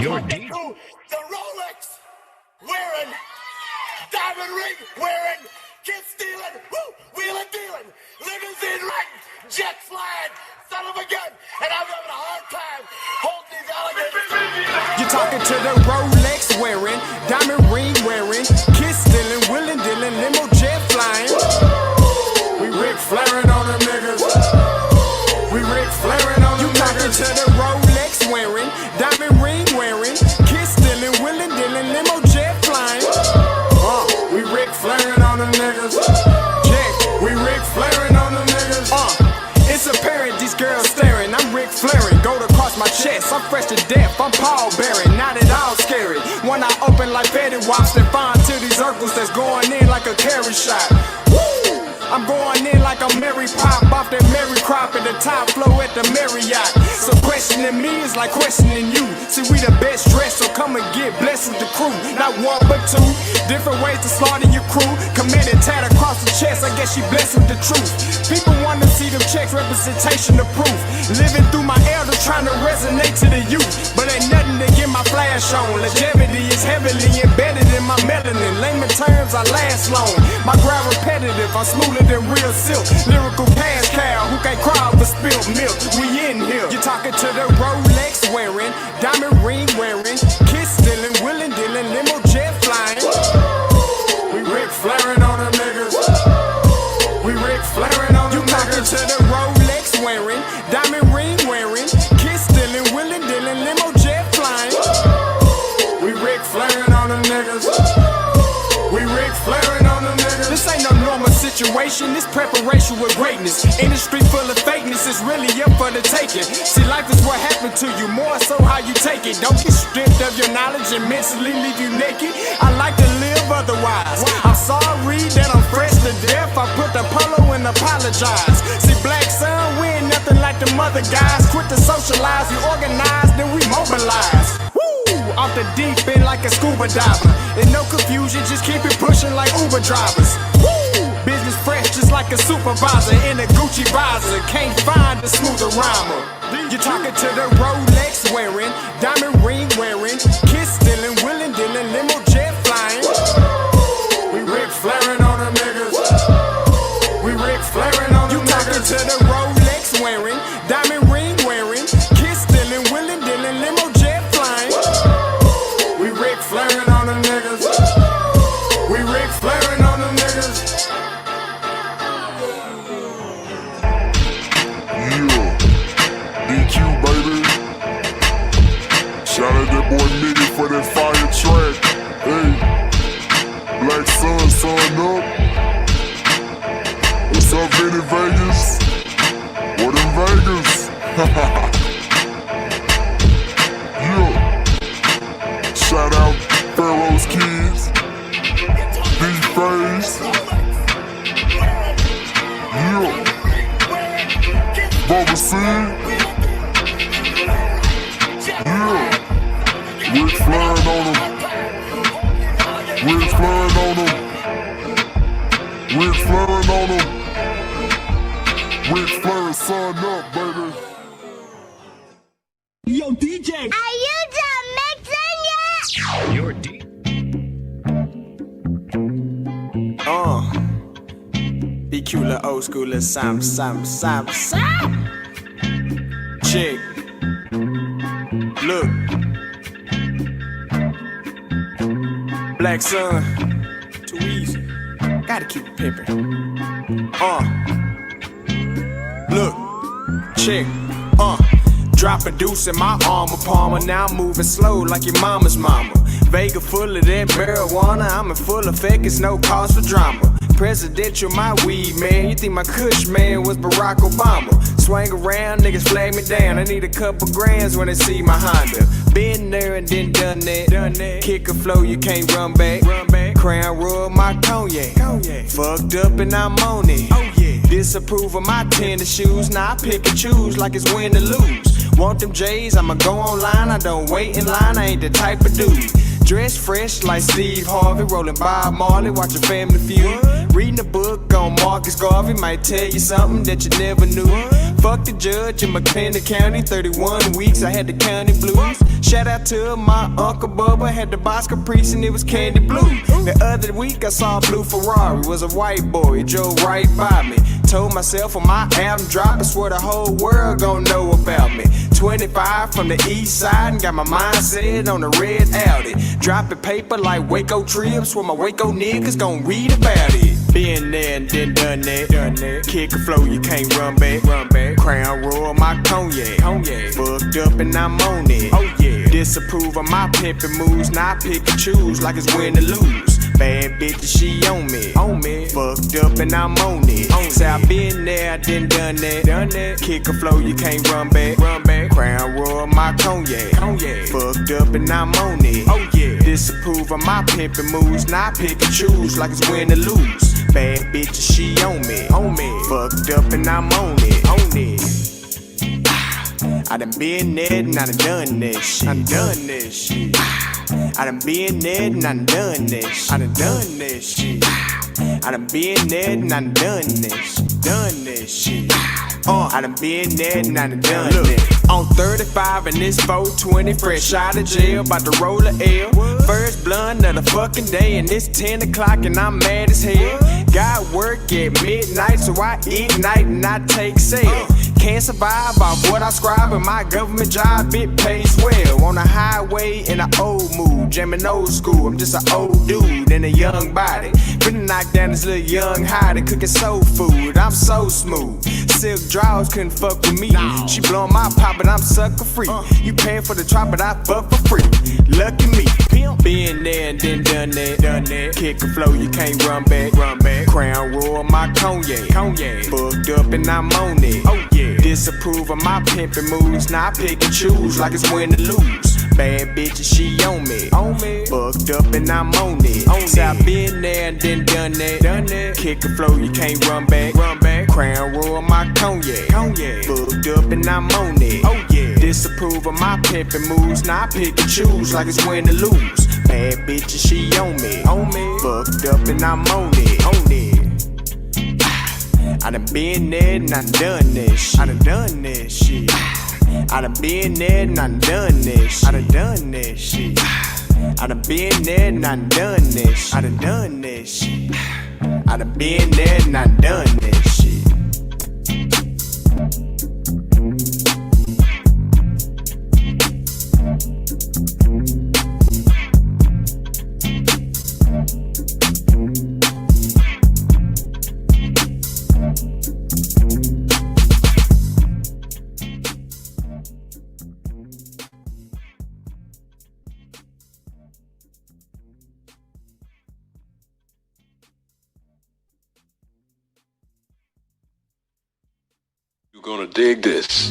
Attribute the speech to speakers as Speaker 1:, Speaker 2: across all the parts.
Speaker 1: You're deep. The Rolex wearing, diamond ring wearing, kid stealing, wheeling dealing, limousine riding, jet flying, son of a gun, and I'm having a hard time holding these alligators.
Speaker 2: You're talking to the Rolex wearing, diamond ring wearing, kid stealing, wheeling dealing, limo jet flying. We Ric Flairing on them niggas. We Ric Flairing on them niggas. You talking to the Rolex wearing, diamond ring wearing, kid stealing, wheeling dealing, limo jet flying. We Ric Flairing on them niggas. Check, we Ric Flairing on them niggas. It's apparent these girls staring. I'm Ric Flairing, gold across my chest. I'm fresh to death, I'm Paul Bearing, not at all scary. One eye open like Betty Wops, then find to these circles that's going in like a carry shot. Woo! I'm going in like a Mary Pop off that Mary Crop at the top flow at the Marriott. So questioning me is like questioning you. See, we the best dressed, so come and get blessed with the crew. Not one but two, different ways to slaughter your crew. Committed tat across the chest, I guess she blessed with the truth. People want to see them checks, representation of proof. Living through my elders, trying to resonate to the youth. But ain't nothing to get my flash on. Longevity is heavily embedded in my melanin. Layman terms, I last long. My grind repetitive, I'm smoother than real silk. Lyrical pass cow who can't cry for spilled milk. We in here. You're talking to the Rolex wearing, diamond ring wearing, kid stealing, wheeling dealing, limo jet flying. We Ric Flairing on them niggas. We Ric Flairing on them niggas. You talking to the Rolex wearing, diamond ring wearing, kid stealing, wheeling dealing, limo jet flying. We Ric Flairing on them niggas. We Ric Flairing on them niggas. This ain't no normal situation, this preparation with greatness. Industry full of fakeness is really up for the taking. See, life is what happened to you, more so how you take it. Don't get stripped of your knowledge and mentally leave you naked. I like to live otherwise. I'm sorry that I'm fresh to death. I put the polo and apologize. See, black son, we ain't nothing like the mother guys. Quit to socialize, we organize, then we mobilize. Off the deep end like a scuba diver. And no confusion, just keep it pushing like Uber drivers. Woo! Business fresh just like a supervisor in a Gucci visor. Can't find a smoother rhymer. You're talking to the Rolex wearing, diamond ring wearing, kid stealing, wheeling dealing, limo jet flying. We Ric Flairing on them niggas. We Ric Flairing on them niggas. You talking to the Rolex wearing, diamond ring wearing, kid stealing, wheeling dealing, limo jet flying. We Ric Flairing on them niggas. We Ric Flairing on them niggas.
Speaker 3: Yeah, DQ baby. Shout out that boy Nitty for that fire track. Hey, Black Sun, sun up. What's up, Vinny Vegas? What in Vegas? Yeah. Shout out Pharaoh's Kids, D-Phase, yeah, Bubba C, yeah, Ric Flairing on them, Ric Flairing on them, Ric Flairing on them, Ric Flairing, son up, baby.
Speaker 4: Yo, DJ!
Speaker 5: Are you done mixing yet?
Speaker 1: You're deep.
Speaker 2: Be cute, little old school, little Sam. Chick. Look. Black Sun. Too easy. Gotta keep it pimpin'. Look. Chick. Drop a deuce in my armor palmer. Now I'm moving slow like your mama's mama. Vega full of that marijuana. I'm in full effect, it's no cause for drama. Presidential, my weed, man. You think my kush man was Barack Obama? Swing around, niggas flag me down. I need a couple grands when they see my Honda. Been there and then done that. Kick a flow, you can't run back. Crown Royal, my cognac. Fucked up and I'm on it. Disapprove of my tennis shoes. Now I pick and choose like it's win or lose. Want them J's, I'ma go online. I don't wait in line, I ain't the type of dude. Dressed fresh like Steve Harvey, rolling Bob Marley, watching Family Feud. Reading a book on Marcus Garvey might tell you something that you never knew. Fuck the judge in McLennan County, 31 weeks, I had the county blues. Shout out to my Uncle Bubba, had the box caprice and it was candy blue. The other week I saw a blue Ferrari, was a white boy, drove right by me. Told myself when my album drop, I swear the whole world gon' know about me. 25 from the east side and got my mindset on the red Audi. Dropping paper like Waco trips, where my Waco niggas gon' read about it. Been there and then done that. Kick a flow, you can't run back. Crown royal, my cognac. Fucked up and I'm on it. Oh yeah. Disapprove of my pimpin' moves, not pick and choose like it's win or lose. Bad bitch, she on me. Fucked up and I'm on it. Say I been there, I done that. Kick a flow, you can't run back. Crown royal, my cognac. Fucked up and I'm on it. Oh yeah. Disapprove of my pimpin' moves, not pick and choose like it's win or lose. Bad bitch, she on me. Fucked up and I'm on it. I done been there and I done this shit. I done been there and I done this. I done this shit. I done been there and I done this shit. I done been there and I done it. On 35 and this 420, fresh out of jail, about to roll a L. First blunt of the fucking day and it's 10 o'clock and I'm mad as hell. Got work at midnight, so I ignite and I take sail. Can't survive off what I scribe in my government job, it pays well. On the highway in an old mood, jamming old school. I'm just an old dude in a young body. Finna knock down this little young hottie, cooking soul food. I'm so smooth. Silk drawers couldn't fuck with me. She blowing my pop, but I'm sucker free. You paying for the drop, but I fuck for free. Lucky me. Been there and then done that. Kick a flow, you can't run back. Crown royal, my cognac. Fucked up and I'm on it. Oh yeah. Disapprove of my pimpin' moves, not pick and choose like it's win or lose. Bad bitch, she on me. Fucked up and I'm on it. Say I been there and then done that. Kick a flow, you can't run back. Crown royal, my cognac. Fucked up and I'm on it. Oh yeah. Disapprove of my pimpin' moves, not pick and choose like it's win or lose. Bad bitch, she on me. Fucked up and I'm on it. I done been there and I done this shit. I done been there and I done this shit. I done been there and I done this shit. I done been there and I done this shit.
Speaker 3: You gonna dig this.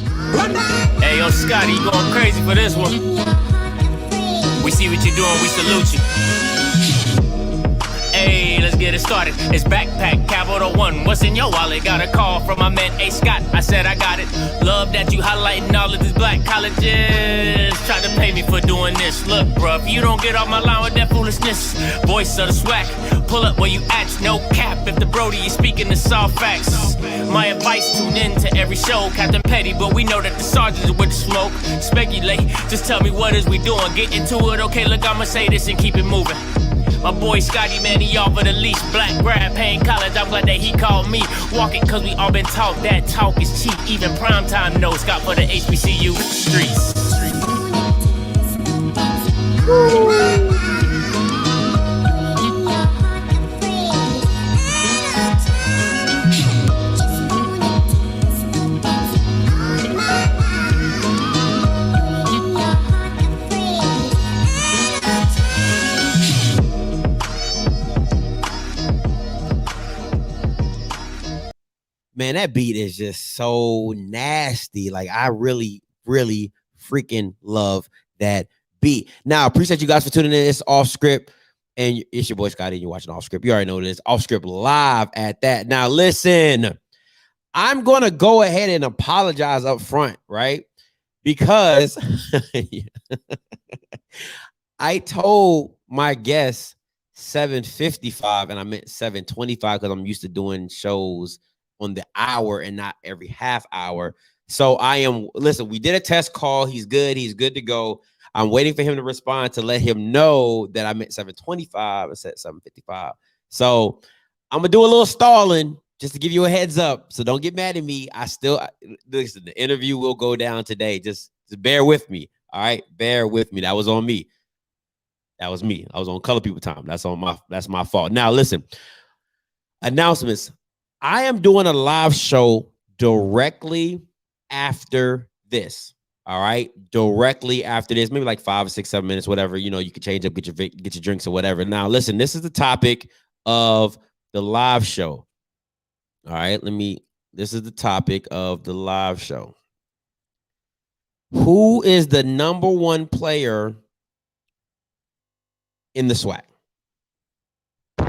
Speaker 4: Hey, yo, Scotty, you going crazy for this one. We see what you're doing, we salute you. Hey, let's get it started. It's Backpack Capital One. What's in your wallet? Got a call from my man A. Scott. I said I got it. Love that you highlighting all of these black colleges. Try to pay me for doing this. Look, bruh, if you don't get off my line with that foolishness, voice of the swag, pull up where you at, no cap. If the Brody is speaking the soft facts, my advice, tune in to every show. Captain Petty, but we know that the sergeants with the smoke. Speculate, just tell me what is we doing. Get into it, okay, look, I'ma say this and keep it moving. My boy Scotty, man, he off of the leash. Black grad, paying college, I'm glad that he called me. Walking, cause we all been taught that talk is cheap. Even primetime knows Scott for the HBCU streets.
Speaker 6: Man, that beat is just so nasty. Like, I really, really freaking love that beat. Now, appreciate you guys for tuning in. It's Off Script, and it's your boy Scotty, and you're watching Off Script. You already know this. Off Script live at that. Now, listen, I'm going to go ahead and apologize up front, right? Because I told my guest 7:55, and I meant 7:25 because I'm used to doing shows on the hour and not every half hour. So listen, we did a test call. He's good. He's good to go. I'm waiting for him to respond to let him know that I meant 7:25 instead of 7:55. So I'm going to do a little stalling just to give you a heads up. So don't get mad at me. Listen, the interview will go down today. Just bear with me. All right. Bear with me. That was on me. That was me. I was on Color People time. That's my fault. Now listen, announcements. I am doing a live show directly after this. All right. Directly after this, maybe like 5 or 6, 7 minutes, whatever, you can change up, get your drinks or whatever. Now listen, this is the topic of the live show. All right. This is the topic of the live show. Who is the number one player in the SWAC? All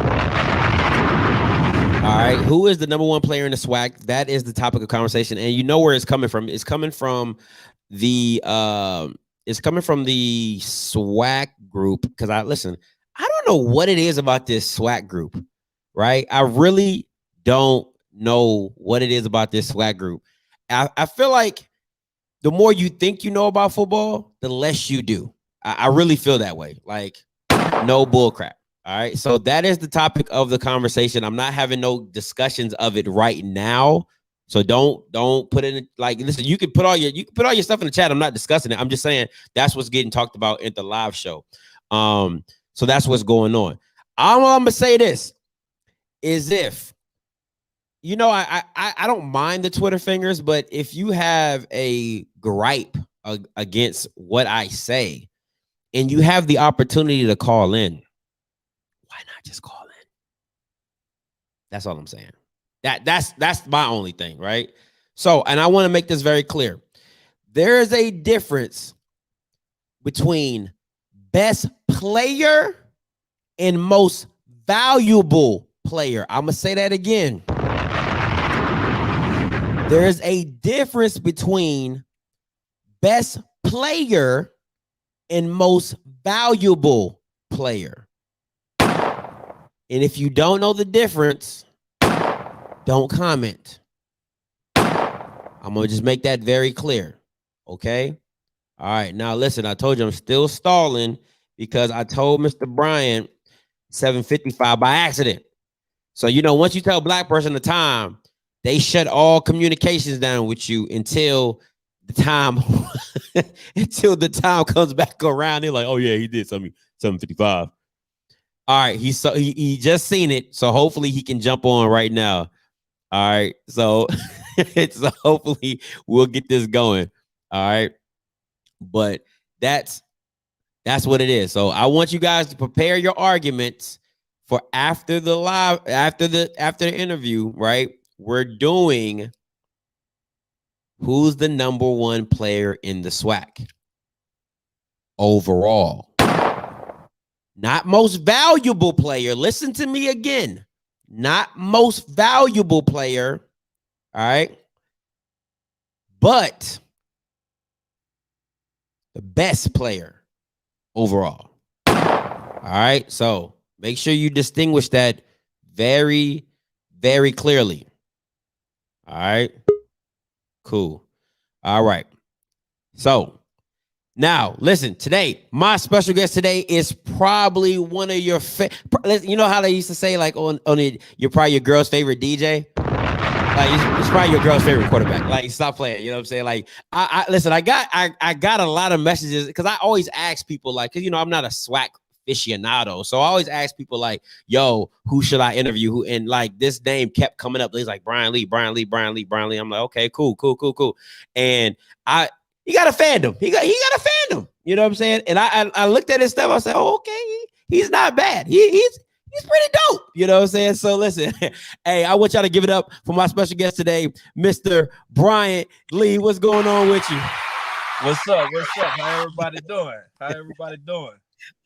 Speaker 6: right. Who is the number one player in the SWAC? That is the topic of conversation. And you know where it's coming from. It's coming from the SWAC group. Because I don't know what it is about this SWAC group, right? I really don't know what it is about this SWAC group. I feel like the more you think you know about football, the less you do. I really feel that way. Like, no bull crap. All right. So that is the topic of the conversation. I'm not having no discussions of it right now. So don't put it in, like, listen, you can put all your stuff in the chat. I'm not discussing it. I'm just saying that's what's getting talked about at the live show. So that's what's going on. I'm gonna say this is if I don't mind the Twitter fingers, but if you have a gripe against what I say and you have the opportunity to call in, why not just call in? That's all I'm saying. That's my only thing, right? So, and I want to make this very clear. There is a difference between best player and most valuable player. I'm going to say that again. There is a difference between best player and most valuable player. And if you don't know the difference, don't comment. I'm going to just make that very clear. Okay? All right. Now, listen, I told you I'm still stalling because I told Mr. Bryant 7:55 by accident. So, once you tell a black person the time, they shut all communications down with you until the time comes back around. They're like, oh, yeah, he did something 7:55. All right. He just seen it. So hopefully he can jump on right now. All right. So, so hopefully we'll get this going. All right. But that's what it is. So I want you guys to prepare your arguments for after the interview, right? We're doing who's the number one player in the SWAC overall. Not most valuable player. Listen to me again. Not most valuable player. All right. But the best player overall. All right. So make sure you distinguish that very, very clearly. All right. Cool. All right. So now, listen, today, my special guest today is probably one of your you know how they used to say, like, you're probably your girl's favorite DJ? Like, it's probably your girl's favorite quarterback. Like, stop playing. You know what I'm saying? Like, listen, I got a lot of messages because I always ask people, like, because, I'm not a SWAC aficionado. So I always ask people, like, yo, who should I interview? And like, this name kept coming up. He's like, Brian Lee. I'm like, okay, cool. And he got a fandom. He got a fandom. You know what I'm saying? And I looked at his stuff. I said, oh, okay, he's not bad. He's pretty dope. You know what I'm saying? So listen, hey, I want y'all to give it up for my special guest today, Mr. Bryant Lee. What's going on with you?
Speaker 7: What's up? How everybody doing?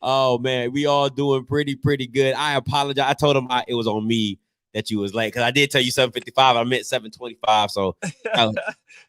Speaker 6: Oh man, we all doing pretty good. I apologize. I told him it was on me that you was late because I did tell you 7:55. I meant 7:25. So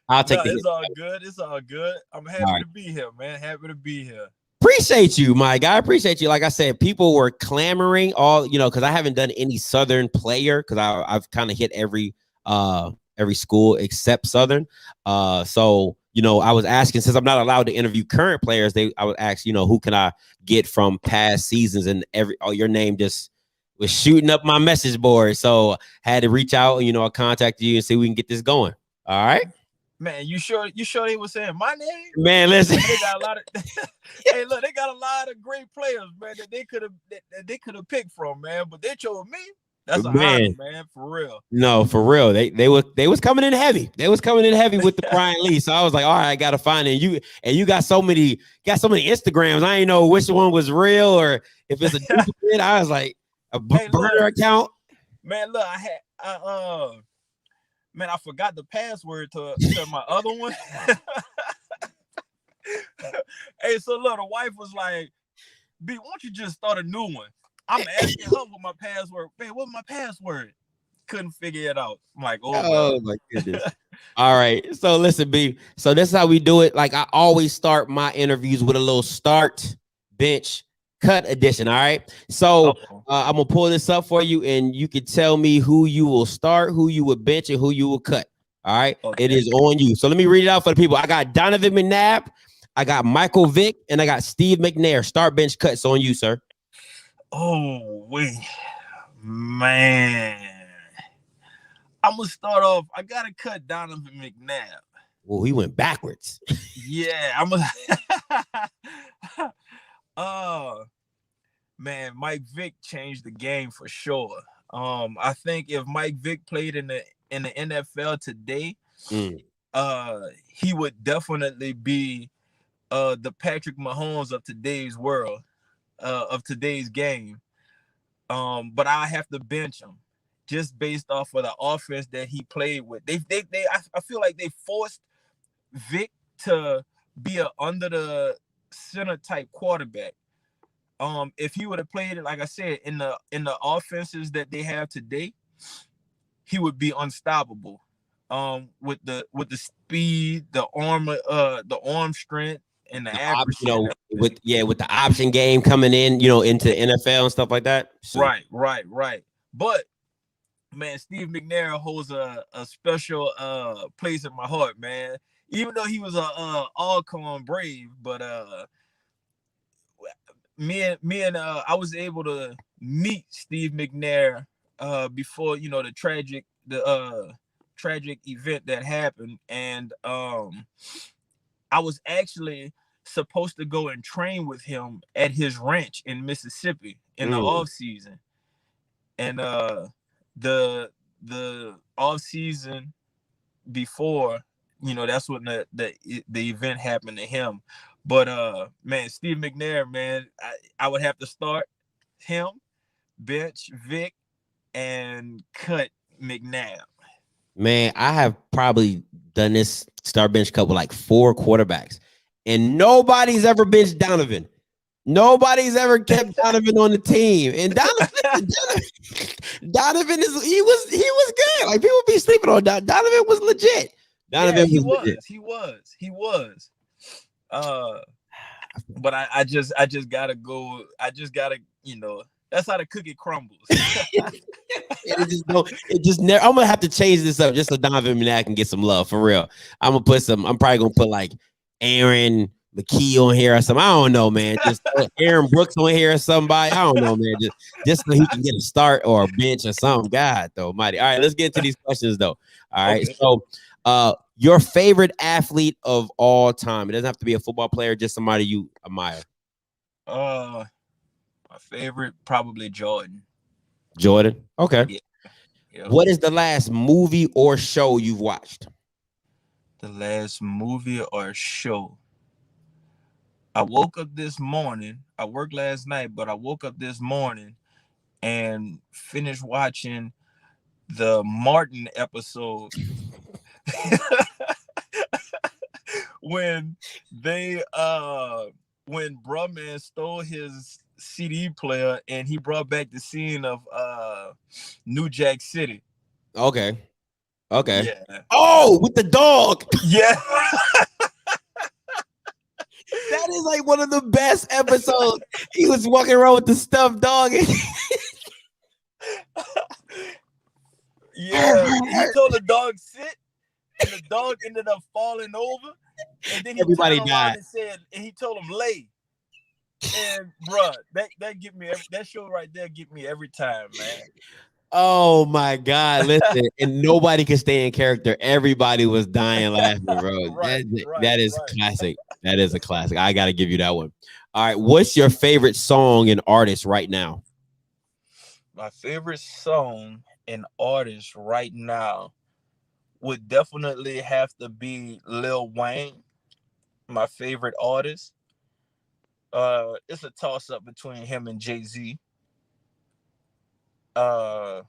Speaker 6: I'll take
Speaker 7: It's all good. It's all good. I'm happy to be here, man. Happy to be here.
Speaker 6: Appreciate you, my guy. Appreciate you. Like I said, people were clamoring because I haven't done any Southern player because I've kind of hit every every school except Southern. So I was asking, since I'm not allowed to interview current players, I would ask, who can I get from past seasons, and your name just was shooting up my message board. So had to reach out, I contacted you and see if we can get this going. All right.
Speaker 7: Man, you sure they were saying my name?
Speaker 6: Man, listen.
Speaker 7: They got a lot of hey, look, they got a lot of great players, man, that they could have picked from, man. But they chose me. That's a honor, man, for real.
Speaker 6: No, for real. They was coming in heavy. They was coming in heavy with the Bryant Lee. So I was like, all right, I gotta find it. And you got so many Instagrams. I ain't know which one was real or if it's a duplicate. I was like, a burner account.
Speaker 7: Man, look, I forgot the password to my other one. Hey, so look, the wife was like, B, why don't you just start a new one? I'm asking her what my password. Man, what's my password? Couldn't figure it out. I'm like, oh
Speaker 6: my goodness. All right. So listen, B. So this is how we do it. Like I always start my interviews with a little start, bench, cut edition. All right. So I'm gonna pull this up for you, and you can tell me who you will start, who you will bench, and who you will cut. All right. Okay. It is on you. So let me read it out for the people. I got Donovan McNabb, I got Michael Vick, and I got Steve McNair. Start, bench, cut. So on you, sir.
Speaker 7: Oh wait, man. I'm gonna start off. I gotta cut Donovan McNabb.
Speaker 6: Well, he went backwards.
Speaker 7: Yeah, man, Mike Vick changed the game for sure. I think if Mike Vick played in the NFL today, he would definitely be the Patrick Mahomes of today's world, of today's game. But I have to bench him just based off of the offense that he played with. I feel like they forced Vic to be a under the center type quarterback. If he would have played it, like I said, in the offenses that they have today, he would be unstoppable. With the speed, the arm strength, and the accuracy.
Speaker 6: With the option game coming in, into NFL and stuff like that.
Speaker 7: So. Right. But man, Steve McNair holds a special place in my heart, man. Even though he was a Alcorn Brave, but me and I was able to meet Steve McNair before the tragic event that happened, and I was actually supposed to go and train with him at his ranch in Mississippi in the off season, and the off season before, that's when the event happened to him. But man, Steve McNair, man, I would have to start him, bench Vic, and cut McNabb.
Speaker 6: Man, I have probably done this start bench cut with like 4 quarterbacks, and nobody's ever benched Donovan. Nobody's ever kept Donovan on the team, and Donovan he was good. Like people be sleeping on Donovan was legit. Donovan
Speaker 7: he was. But I just gotta go. I just gotta, that's how the cookie crumbles.
Speaker 6: It just never. I'm gonna have to change this up just so Donovan McNabb can get some love for real. I'm probably gonna put like Aaron McKee on here or something. I don't know, man. Just Aaron Brooks on here or somebody. I don't know, man. Just so he can get a start or a bench or something. God, though, mighty. All right, let's get into these questions though. All right, okay. So, your favorite athlete of all time. It doesn't have to be a football player, just somebody you admire.
Speaker 7: My favorite, probably Jordan.
Speaker 6: Jordan? Okay. Yeah. What is the last movie or show you've watched?
Speaker 7: The last movie or show. I woke up this morning. I worked last night, but I woke up this morning and finished watching the Martin episode. when Brumman stole his CD player and he brought back the scene of New Jack City.
Speaker 6: Okay.
Speaker 7: Yeah.
Speaker 6: Oh, with the dog.
Speaker 7: Yeah.
Speaker 6: That is like one of the best episodes. He was walking around with the stuffed dog.
Speaker 7: Yeah, told the dog sit, and the dog ended up falling over. And then he
Speaker 6: Everybody
Speaker 7: turned
Speaker 6: died.
Speaker 7: around and said, and he told him lay. And bruh, that get me that show right there get me every time, man.
Speaker 6: Oh my God! Listen, and nobody could stay in character. Everybody was dying laughing, bro.
Speaker 7: Right.
Speaker 6: That is classic. That is a classic. I got to give you that one. All right, what's your favorite song and artist right now?
Speaker 7: My favorite song and artist right now would definitely have to be Lil Wayne, my favorite artist. It's a toss up between him and Jay-Z. But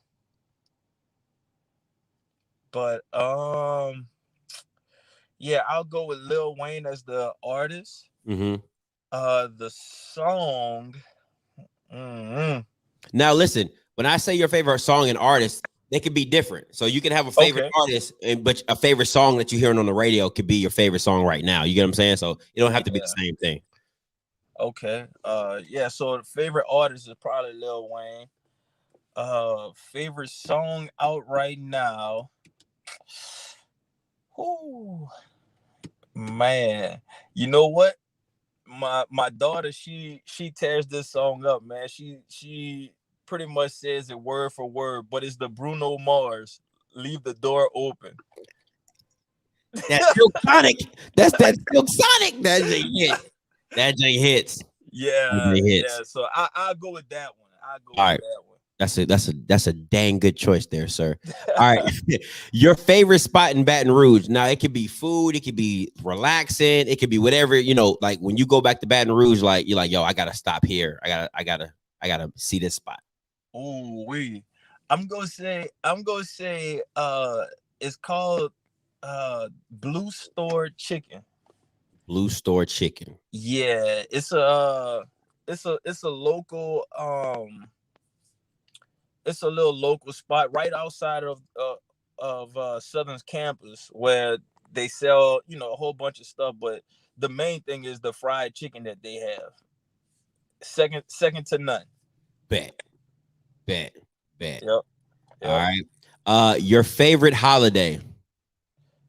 Speaker 7: yeah, I'll go with Lil Wayne as the artist.
Speaker 6: Mm-hmm.
Speaker 7: The song.
Speaker 6: Now, listen, when I say your favorite song and artist, they could be different. So you can have a favorite artist, but a favorite song that you're hearing on the radio could be your favorite song right now. You get what I'm saying? So it don't have to be the same thing.
Speaker 7: Okay. Yeah. So the favorite artist is probably Lil Wayne. Favorite song out right now. Ooh, man. You know what? My daughter, she tears this song up, man. She pretty much says it word for word, but it's the Bruno Mars "Leave the Door Open."
Speaker 6: That's Silk Sonic. That's that Silk Sonic. That thing hit. That thing hits.
Speaker 7: Yeah, yeah. So I'll go with that one. I'll go with that one.
Speaker 6: That's a dang good choice there, sir. All right. Your favorite spot in Baton Rouge. Now it could be food, it could be relaxing, it could be whatever, you know, like when you go back to Baton Rouge, like you're like, yo, I gotta stop here. I gotta see this spot.
Speaker 7: Oh, I'm gonna say it's called Blue Store Chicken.
Speaker 6: Blue Store Chicken.
Speaker 7: Yeah, it's a local it's a little local spot right outside of Southern's campus where they sell, you know, a whole bunch of stuff, but the main thing is the fried chicken that they have. Second to none.
Speaker 6: Bet.
Speaker 7: Yep.
Speaker 6: All right. Your favorite holiday.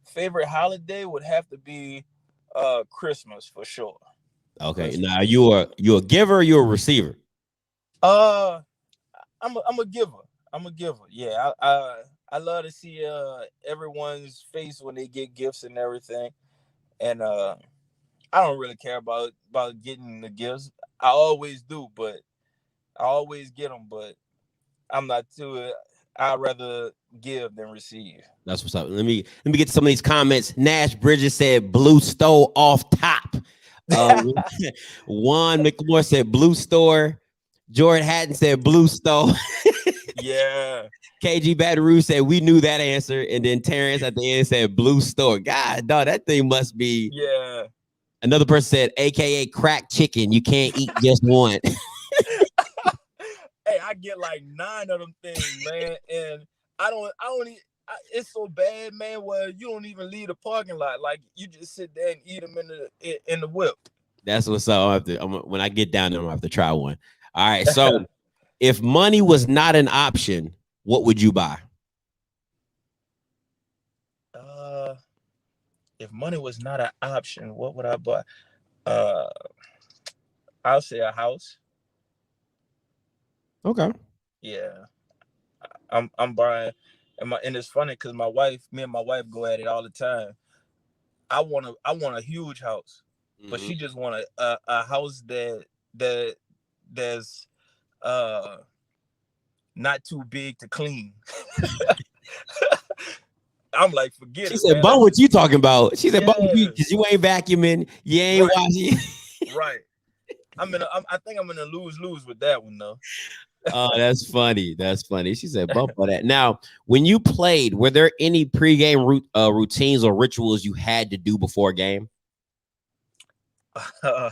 Speaker 7: Favorite holiday would have to be Christmas for sure.
Speaker 6: Okay.
Speaker 7: Christmas.
Speaker 6: Now you a giver or you a receiver?
Speaker 7: I'm a giver. I'm a giver. Yeah, I love to see everyone's face when they get gifts and everything. And I don't really care about getting the gifts. I always do, but I always get them. But I'm not too. I'd rather give than receive.
Speaker 6: That's what's up. Let me get some of these comments. Nash Bridges said Blue Store off top. Juan McMore said Blue Store. Jordan Hatton said Blue Store.
Speaker 7: Yeah.
Speaker 6: KG Baton Rouge said we knew that answer, and then Terrence at the end said Blue Store. God, dog, that thing must be.
Speaker 7: Yeah.
Speaker 6: Another person said, AKA crack chicken. You can't eat just one.
Speaker 7: Hey, I get like 9 of them things, man, and I don't. It's so bad, man. Where you don't even leave the parking lot. Like you just sit there and eat them in the whip.
Speaker 6: That's what's up. When I get down there, I'm gonna have to try one. All right. So, if money was not an option, what would you buy?
Speaker 7: If money was not an option, what would I buy? I'll say a house.
Speaker 6: Okay.
Speaker 7: Yeah, I'm buying, and it's funny because me and my wife go at it all the time. I want a huge house, but she just want a house that's not too big to clean. I'm like, forget it.
Speaker 6: She said, "Bum, what you talking about?" She said, "Bum, because you ain't vacuuming, you ain't washing."
Speaker 7: Right. I think I'm gonna lose with that one though.
Speaker 6: Oh, that's funny. That's funny. She said, "Bump for that." Now, when you played, were there any pregame routines or rituals you had to do before a game?
Speaker 7: Man,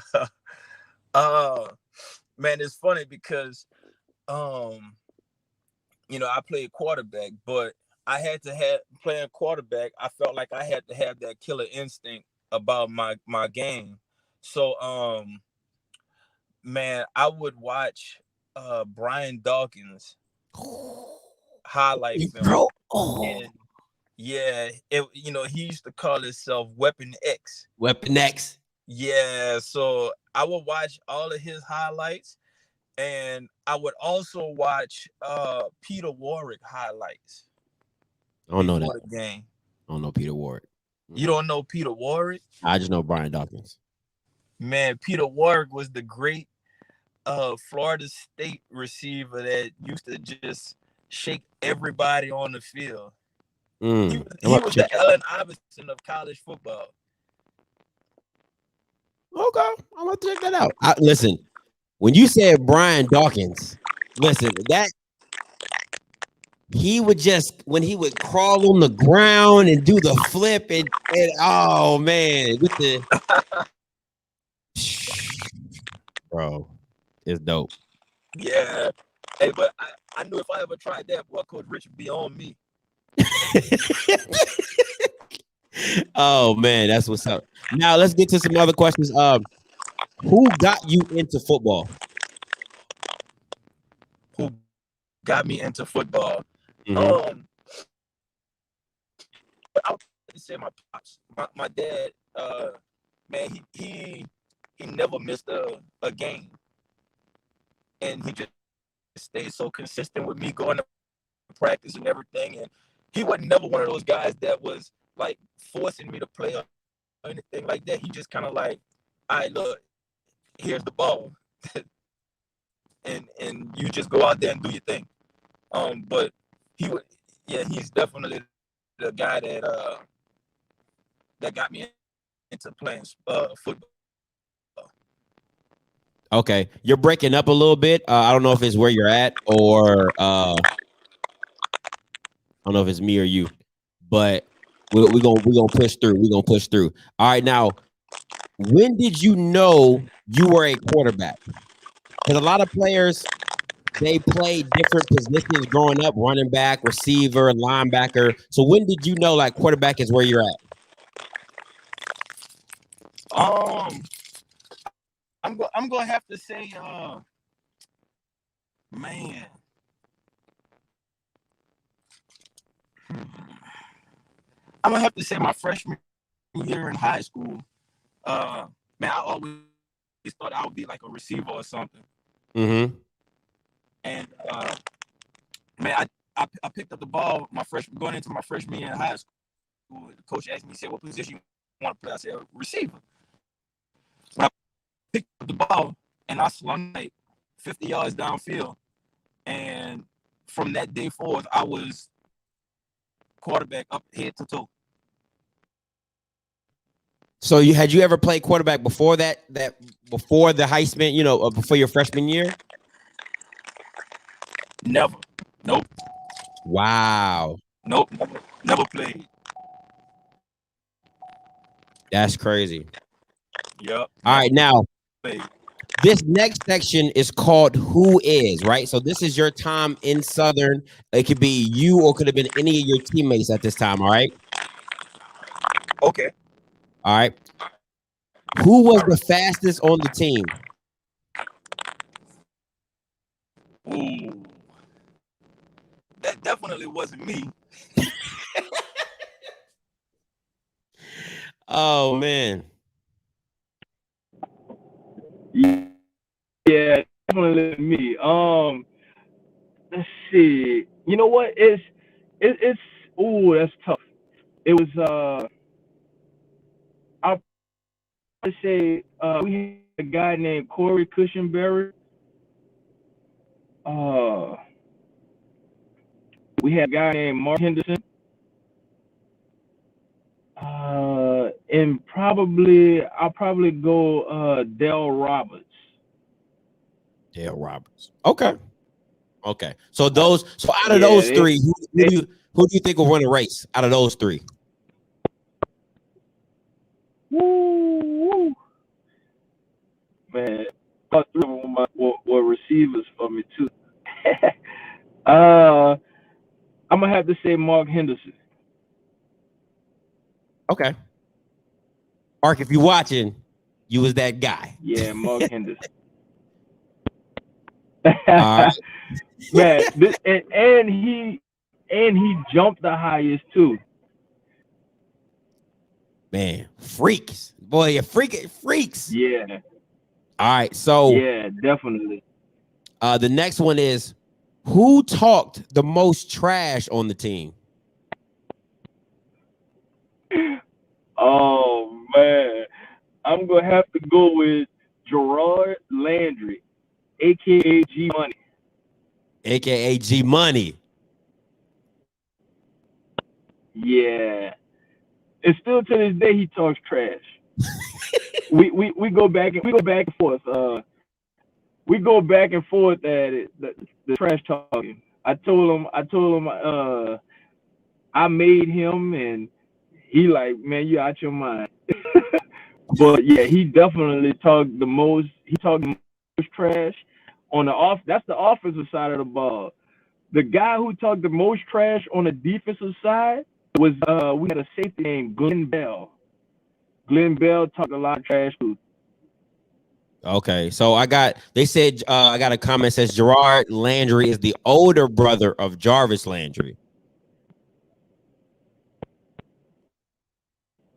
Speaker 7: it's funny because, you know, I played quarterback, but I had to have playing quarterback. I felt like I had to have that killer instinct about my game. So, man, I would watch Brian Dawkins highlight film, Yeah, he used to call himself Weapon X.
Speaker 6: Weapon X.
Speaker 7: Yeah, so I would watch all of his highlights, and I would also watch Peter Warwick highlights
Speaker 6: I don't know
Speaker 7: before
Speaker 6: that.
Speaker 7: the game.
Speaker 6: I don't know Peter Ward.
Speaker 7: You don't know Peter Warwick?
Speaker 6: I just know Brian Dawkins.
Speaker 7: Man, Peter Warwick was the great Florida State receiver that used to just shake everybody on the field. He was the Allen Iverson of college football.
Speaker 6: Okay, I'm gonna check that out. Listen, when you said Brian Dawkins, listen, that he would when he would crawl on the ground and do the flip and oh man, with the bro, it's dope.
Speaker 7: Yeah. Hey, but I knew if I ever tried that, boy, Coach Rich would be on me.
Speaker 6: Oh man, that's what's up. Now let's get to some other questions. Who got you into football?
Speaker 7: Who got me into football?
Speaker 6: Mm-hmm.
Speaker 7: But I would say my pops, my dad. Man, he never missed a game, and he just stayed so consistent with me going to practice and everything. And he wasn't never one of those guys that was like forcing me to play or anything like that. He just kind of like, all right, look, here's the ball, and you just go out there and do your thing. But he's definitely the guy that got me into playing football.
Speaker 6: Okay, you're breaking up a little bit. I don't know if it's where you're at or I don't know if it's me or you, but we're gonna push through. We're gonna push through. All right, now, when did you know you were a quarterback? Because a lot of players, they play different positions growing up: running back, receiver, linebacker. So when did you know like quarterback is where you're at?
Speaker 7: I'm gonna have to say, man. I'm gonna have to say my freshman year in high school. Man, I always thought I would be like a receiver or something.
Speaker 6: Mm-hmm.
Speaker 7: And man, I picked up the ball going into my freshman year in high school. The coach asked me, he said, "What position you want to play?" I said, "Receiver." When I picked up the ball and I slung like 50 yards downfield, and from that day forward, I was quarterback up head to toe.
Speaker 6: So had you ever played quarterback before that before the Heisman, before your freshman year?
Speaker 7: Never. Nope.
Speaker 6: Wow.
Speaker 7: Nope. Never played.
Speaker 6: That's crazy.
Speaker 7: Yep.
Speaker 6: All right, now this next section is called Who Is, right? So this is your time in Southern. It could be you or could have been any of your teammates at this time, all right?
Speaker 7: Okay.
Speaker 6: All right. Who was the fastest on the team?
Speaker 7: Ooh. That definitely wasn't me.
Speaker 6: Oh, man.
Speaker 8: Yeah, definitely me. Let's see. You know what? It's that's tough. It was I'll say we had a guy named Corey Cushenberry. We had a guy named Mark Henderson. And I'll probably go Dale Roberts.
Speaker 6: Dale Roberts. Okay. So out of those three, who do you think will win a race out of those three?
Speaker 8: Woo. Man, all three of them were receivers for me too. I'm gonna have to say Mark Henderson.
Speaker 6: Okay. Mark, if you're watching, you was that guy.
Speaker 8: Yeah, Mark Henderson.
Speaker 6: Right.
Speaker 8: Man, and he jumped the highest too.
Speaker 6: Man, freaks. Boy, you freaks.
Speaker 8: Yeah,
Speaker 6: All right, so
Speaker 8: yeah, definitely.
Speaker 6: the next one is who talked the most trash on the team?
Speaker 8: Oh man, I'm gonna have to go with Gerard Landry, aka G Money.
Speaker 6: AKA G Money.
Speaker 8: Yeah, and still to this day he talks trash. we go back and forth. We go back and forth at it. The trash talking. I told him I made him, and he like, man, you out your mind. But yeah, he definitely talked the most. He talked the most trash on the off. That's the offensive side of the ball. The guy who talked the most trash on the defensive side was we had a safety named Glenn Bell. Glenn Bell talked a lot of trash too.
Speaker 6: Okay, so they said I got a comment that says Gerard Landry is the older brother of Jarvis Landry.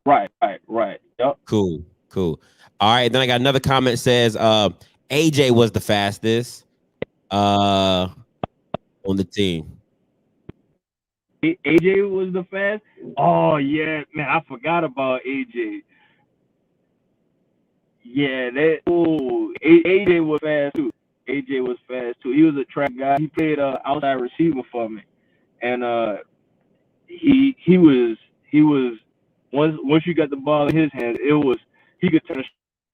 Speaker 8: Right. Yep.
Speaker 6: Cool. All right, then I got another comment that says AJ was the fastest on the team.
Speaker 8: AJ was the fast. Oh yeah, man, I forgot about AJ. Yeah, AJ was fast too. AJ was fast too. He was a track guy. He played outside receiver for me, and he was once you got the ball in his hands, he could turn a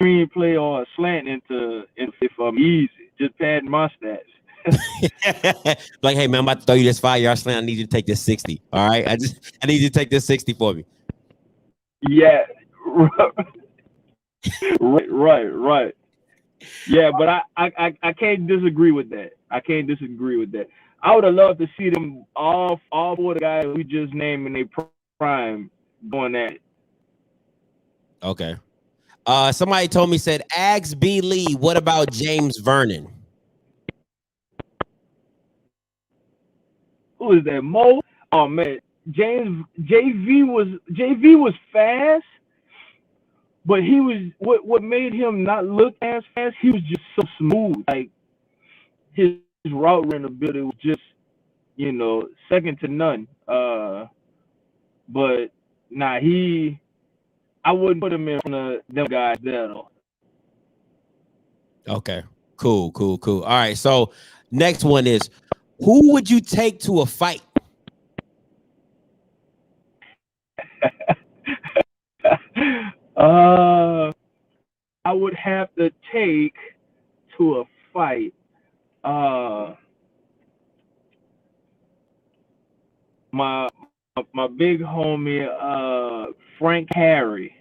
Speaker 8: screenplay or a slant into easy. Just padding my stats.
Speaker 6: Like, hey man, I'm about to throw you this 5-yard slant. I need you to take this 60. All right, I need you to take this 60 for me.
Speaker 8: Yeah, right. Yeah, but I can't disagree with that. I would have loved to see them all four of the guys we just named in their prime doing that.
Speaker 6: Okay. Somebody told me, said, ask B. Lee, what about James Vernon?
Speaker 8: Who is that? Mo? Oh man, JV was fast, but he was what made him not look as fast. He was just so smooth. Like his route running ability was just second to none. But nah, I wouldn't put him in front of them guys there.
Speaker 6: Okay. Cool. All right. So next one is, who would you take to a fight?
Speaker 8: I would have to take to a fight. My big homie, Frank Harry.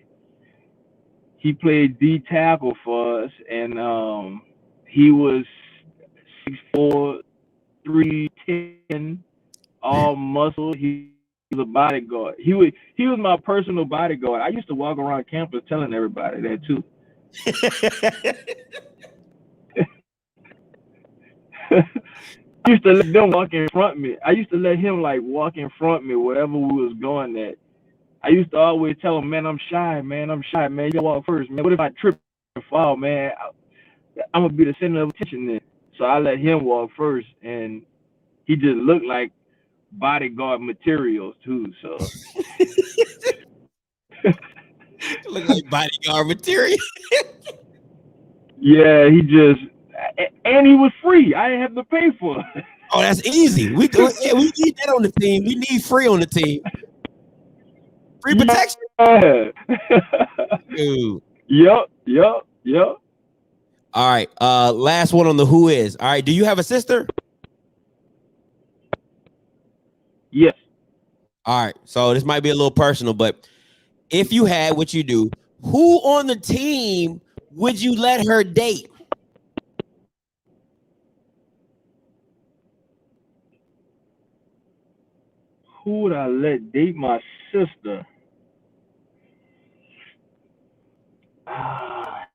Speaker 8: He played D tackle for us, and he was 6'4", 310, all muscle. He was a bodyguard. He was my personal bodyguard. I used to walk around campus telling everybody that too. I used to let them walk in front of me. I used to let him like walk in front of me wherever we was going at. I used to always tell him, man, I'm shy, man. You gotta walk first, man. What if I trip and fall, man? I'm gonna be the center of attention then. So I let him walk first, and he just looked like bodyguard materials too. So
Speaker 6: Look like bodyguard material.
Speaker 8: yeah, and he was free. I didn't have to pay for it.
Speaker 6: Oh, that's easy. We need that on the team. We need free on the team. Free protection.
Speaker 8: Yeah.
Speaker 6: Dude.
Speaker 8: Yep.
Speaker 6: All right. Last one on the who is. All right. Do you have a sister?
Speaker 8: Yes.
Speaker 6: All right. So this might be a little personal, but if you had what you do, who on the team would you let her date?
Speaker 8: Who would I let date my sister? I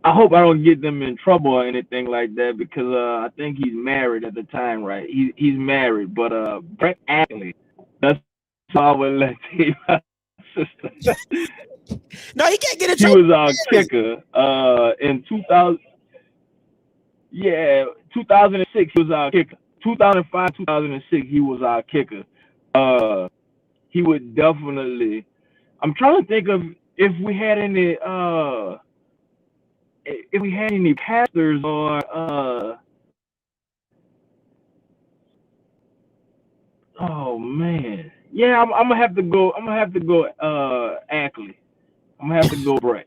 Speaker 8: hope I don't get them in trouble or anything like that, because I think he's married at the time, right? He's married, but Brett Ackley. That's So I would let you my sister.
Speaker 6: No, he can't get a
Speaker 8: He
Speaker 6: trade.
Speaker 8: was our kicker in 2000. Yeah, 2006 he was our kicker. 2005, 2006 he was our kicker. He would definitely. I'm trying to think of if we had any pastors or oh man. Yeah, I'm gonna have to go. I'm gonna have to go Ackley. I'm gonna have to go Brett.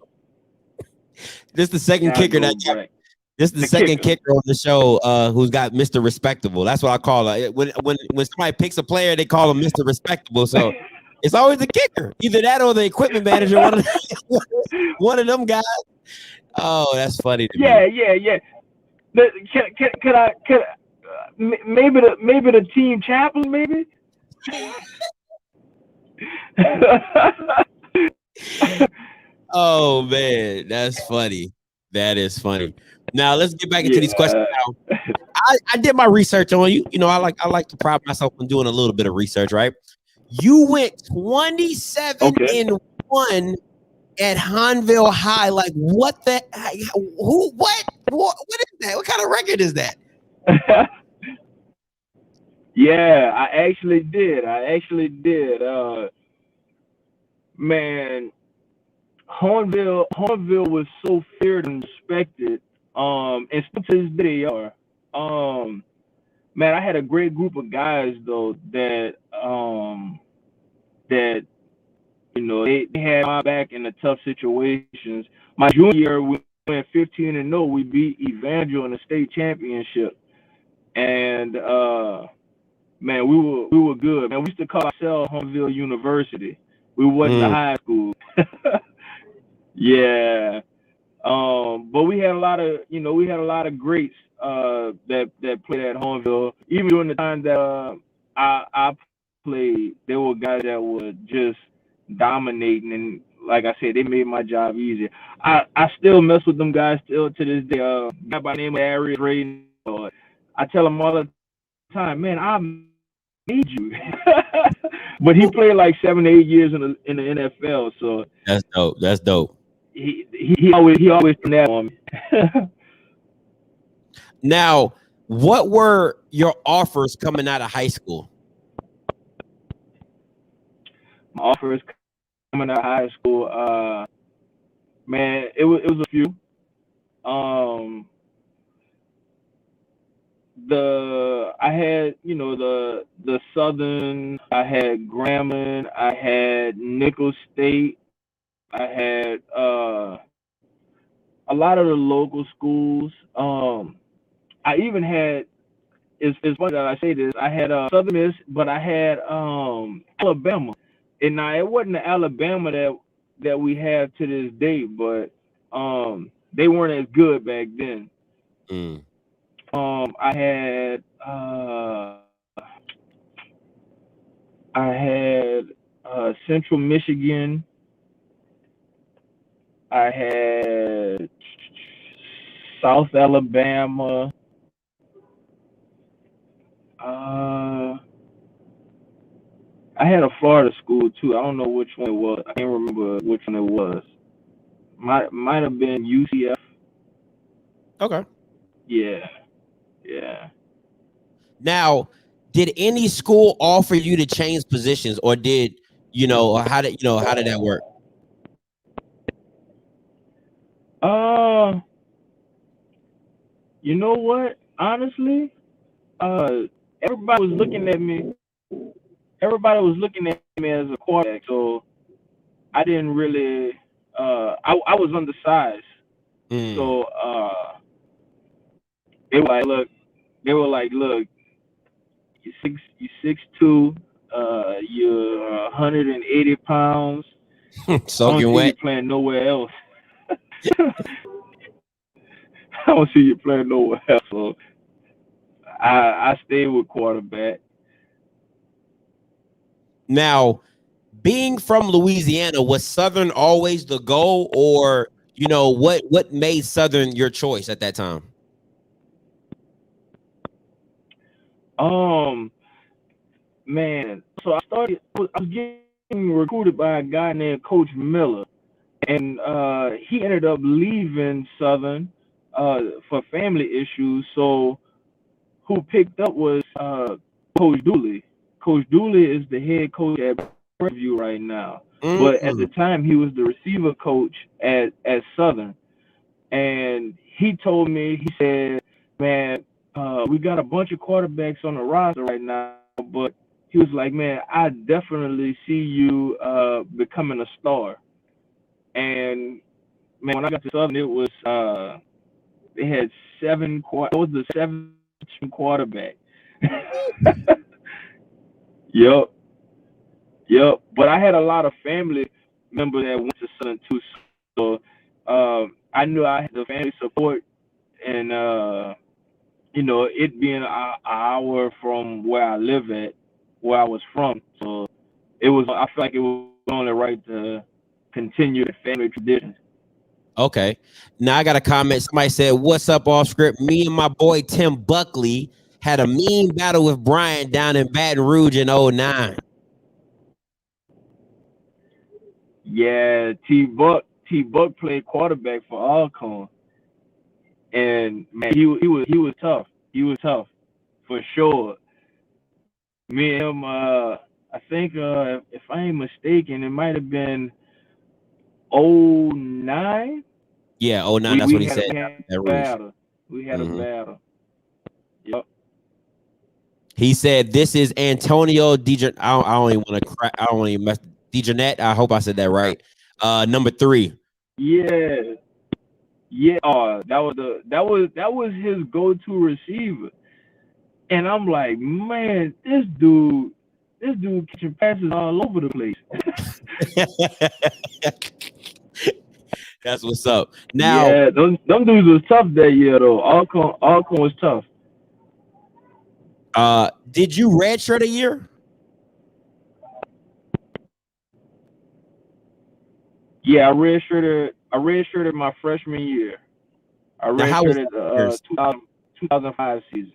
Speaker 6: This is the second
Speaker 8: Gotta
Speaker 6: kicker
Speaker 8: go
Speaker 6: that
Speaker 8: Brett.
Speaker 6: this is the
Speaker 8: The
Speaker 6: second
Speaker 8: kicker.
Speaker 6: kicker on the show who's got Mr. Respectable. That's what I call it. When somebody picks a player, they call him Mr. Respectable. So it's always the kicker. Either that or the equipment manager, one of them guys. Oh, that's funny to
Speaker 8: Yeah,
Speaker 6: me.
Speaker 8: yeah. Could I maybe the team chaplain maybe?
Speaker 6: Oh man, that's funny. That is funny. Now let's get back into these questions. Now, I did my research on you. You know, I like to pride myself on doing a little bit of research, right? You went 27
Speaker 8: Okay.
Speaker 6: and 1 at Hanville High. Like what the who what is that? What kind of record is that?
Speaker 8: Yeah, I actually did. Man, Hornville was so feared and respected. And still to this day they are. Man, I had a great group of guys though that they had my back in the tough situations. My junior year, we went 15-0. We beat Evangel in the state championship, and man, we were good. Man, we used to call ourselves Huntsville University. We wasn't a high school. Yeah. But we had a lot of greats that played at Hornville. Even during the time that I played, there were guys that were just dominating, and like I said, they made my job easier. I still mess with them guys still to this day. Guy by the name of Arius Ray. I tell him all the time, man, I made you. But he played like 7 to 8 years in the NFL, so
Speaker 6: That's dope. That's dope.
Speaker 8: He always done that on me.
Speaker 6: Now, what were your offers coming out of high school?
Speaker 8: My offers coming out of high school, man, it was a few. I had the Southern, I had Grambling, I had Nicholls State, I had a lot of the local schools. I even had it's funny that I say this. I had Southern Miss, but I had Alabama, and now it wasn't the Alabama that we have to this day, but they weren't as good back then. I had Central Michigan. I had South Alabama. I had a Florida school too. I don't know which one it was. I can't remember which one it was. Might have been UCF.
Speaker 6: Okay.
Speaker 8: Yeah.
Speaker 6: Now, did any school offer you to change positions, or did how did that work?
Speaker 8: You know what? Honestly, everybody was looking at me. Everybody was looking at me as a quarterback, so I didn't really. I was undersized, so they were like, look, you're 6'2", you're 180 pounds.
Speaker 6: Soaking
Speaker 8: I don't see
Speaker 6: wet.
Speaker 8: you playing nowhere else. I don't see you playing nowhere else. So I stayed with quarterback.
Speaker 6: Now, being from Louisiana, was Southern always the goal, or what made Southern your choice at that time?
Speaker 8: man, so I was getting recruited by a guy named Coach Miller, and he ended up leaving Southern for family issues. So who picked up was Coach Dooley. Coach Dooley is the head coach at Prairie right now, but at the time he was the receiver coach at Southern, and he told me, he said, man, we got a bunch of quarterbacks on the roster right now, but he was like, man, I definitely see you becoming a star. And man, when I got to Southern, it was they had I was the seventh quarterback. Yep, yep. But I had a lot of family members that went to Southern too, so I knew I had the family support, and it being an hour from where I live at, where I was from, so it was. I feel like it was only right to continue the family tradition.
Speaker 6: Okay. Now I got a comment. Somebody said, "What's up, off script? Me and my boy Tim Buckley had a mean battle with Bryant down in Baton Rouge in 09."
Speaker 8: Yeah, T Buck played quarterback for Alcorn, and man, he was tough. He was tough for sure. Me and him, I think if I ain't mistaken, it might have been 09.
Speaker 6: Yeah, 09. That's what he said.
Speaker 8: We had a battle. We had a battle. Yep.
Speaker 6: He said, "This is Antonio Dijon." I don't even want to crack. I don't even mess. Dijonet. I hope I said that right. Number 3.
Speaker 8: Yeah. Yeah. That was his go-to receiver. And I'm like, man, this dude catching passes all over the place.
Speaker 6: That's what's up. Now,
Speaker 8: yeah, them dudes was tough that year though. Alcorn was tough.
Speaker 6: did you redshirt a year?
Speaker 8: Yeah, I redshirted my freshman year. I
Speaker 6: Now, how was
Speaker 8: redshirted
Speaker 6: that?
Speaker 8: 2005 season.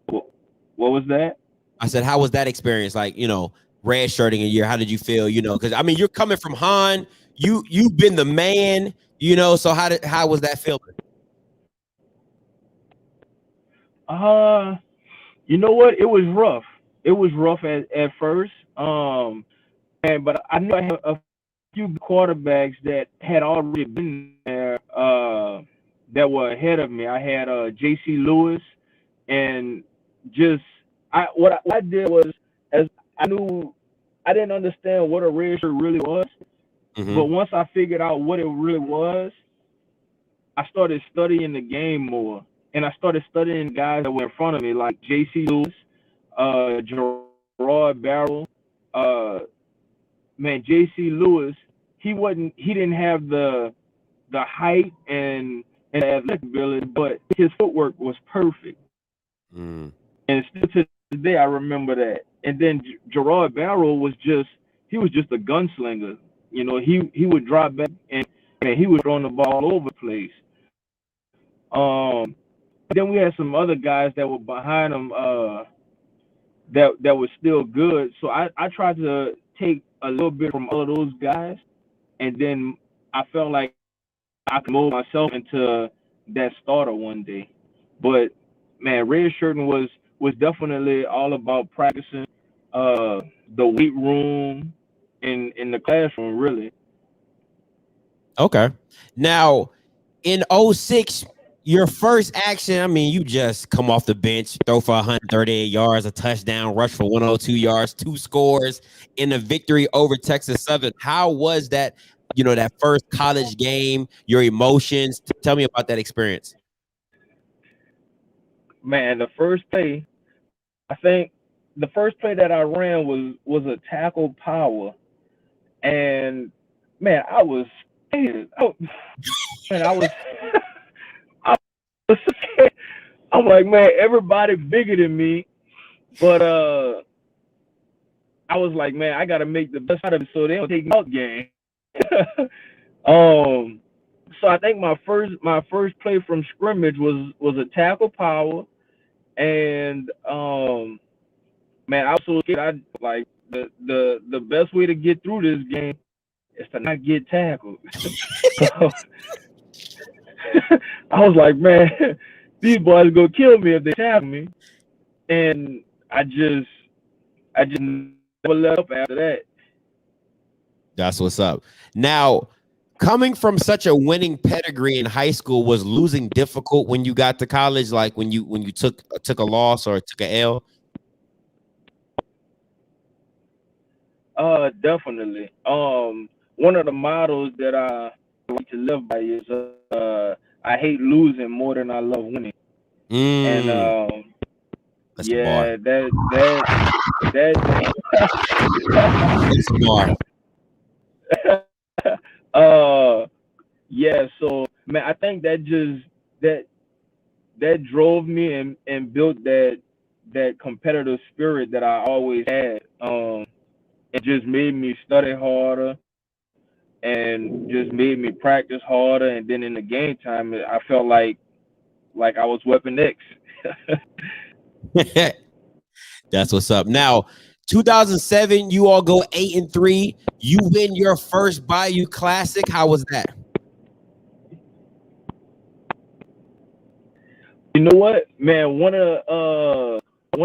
Speaker 8: What was that?
Speaker 6: I said, how was that experience? Like, redshirting a year. How did you feel? Because I mean, you're coming from Han. You've been the man. So how was that feeling?
Speaker 8: You know what? It was rough. It was rough at first. But I knew I had a few quarterbacks that had already been there that were ahead of me. I had J.C. Lewis, and what I did was, as I knew, I didn't understand what a red shirt really was, but once I figured out what it really was, I started studying the game more, and I started studying guys that were in front of me, like J.C. Lewis, Gerard Barrow. Man, J.C. Lewis, he didn't have the height and athletic ability, but his footwork was perfect. And still to this day, I remember that. And then Gerard Barrow was just a gunslinger. He would drop back and he was throwing the ball all over the place. Then we had some other guys that were behind him that was still good. So I tried to take a little bit from all of those guys, and then I felt like I could mold myself into that starter one day. But man, redshirting was definitely all about practicing, the weight room, in the classroom, really.
Speaker 6: Okay. Now, in 06, your first action, I mean, you just come off the bench, throw for 138 yards, a touchdown, rush for 102 yards, 2 scores in a victory over Texas Southern. How was that, that first college game, your emotions? Tell me about that experience.
Speaker 8: Man, the first play, I think the first play that I ran was a tackle power. And man, I was scared. I was scared. I'm like, man, everybody bigger than me, but I was like, man, I gotta make the best out of it so they don't take me out game. So I think my first play from scrimmage was a tackle power, And man, I was so scared. I like the best way to get through this game is to not get tackled. So I was like, man, these boys gonna kill me if they tackle me. And I just never let up after that.
Speaker 6: That's what's up. Now, coming from such a winning pedigree in high school, was losing difficult when you got to college? Like when you took a loss or took a L?
Speaker 8: Definitely. One of the mottos that I like to live by is I hate losing more than I love winning. And
Speaker 6: That's a bar.
Speaker 8: yeah, that
Speaker 6: That's a bar.
Speaker 8: yeah, so man, I think that drove me and built that competitive spirit that I always had. It just made me study harder and just made me practice harder, and then in the game time I felt like I was Weapon X.
Speaker 6: That's what's up. Now, 2007, you all go 8-3. You win your first Bayou Classic. How was that?
Speaker 8: You know what, man? One of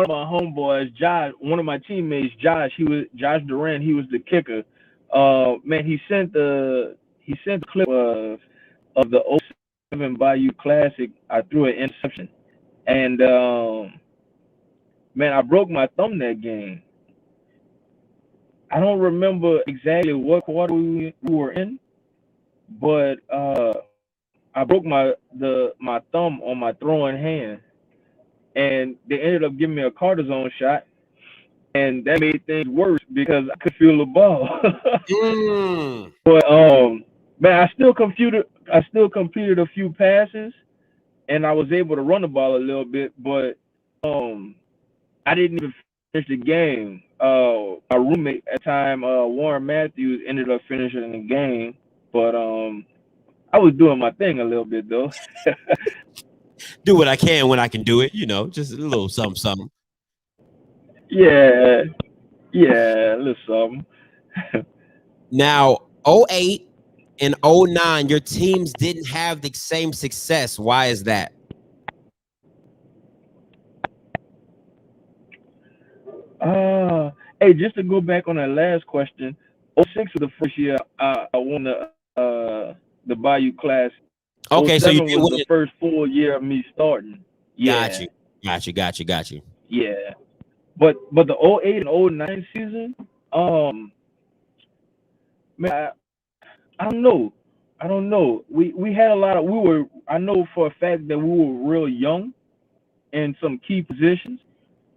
Speaker 8: my homeboys, Josh, one of my teammates, Josh Duran. He was the kicker. Man, he sent the clip of the '07 Bayou Classic. I threw an interception, and man, I broke my thumb that game. I don't remember exactly what quarter we were in, but I broke my thumb on my throwing hand, and they ended up giving me a cortisone shot, and that made things worse because I could feel the ball. But man, I still completed a few passes, and I was able to run the ball a little bit, but I didn't even finish the game. My roommate at the time, Warren Matthews, ended up finishing the game, but I was doing my thing a little bit though.
Speaker 6: Do what I can when I can do it, just a little something, something.
Speaker 8: Yeah, a little something.
Speaker 6: Now, 08 and 09, your teams didn't have the same success. Why is that?
Speaker 8: Hey, just to go back on that last question, '06 was the first year I won the Bayou Class.
Speaker 6: Okay, so you
Speaker 8: '07 was the first full year of me starting. Yeah.
Speaker 6: Got you.
Speaker 8: Yeah. But the '08 and '09 season, man, I don't know. We had a lot of I know for a fact that we were real young in some key positions.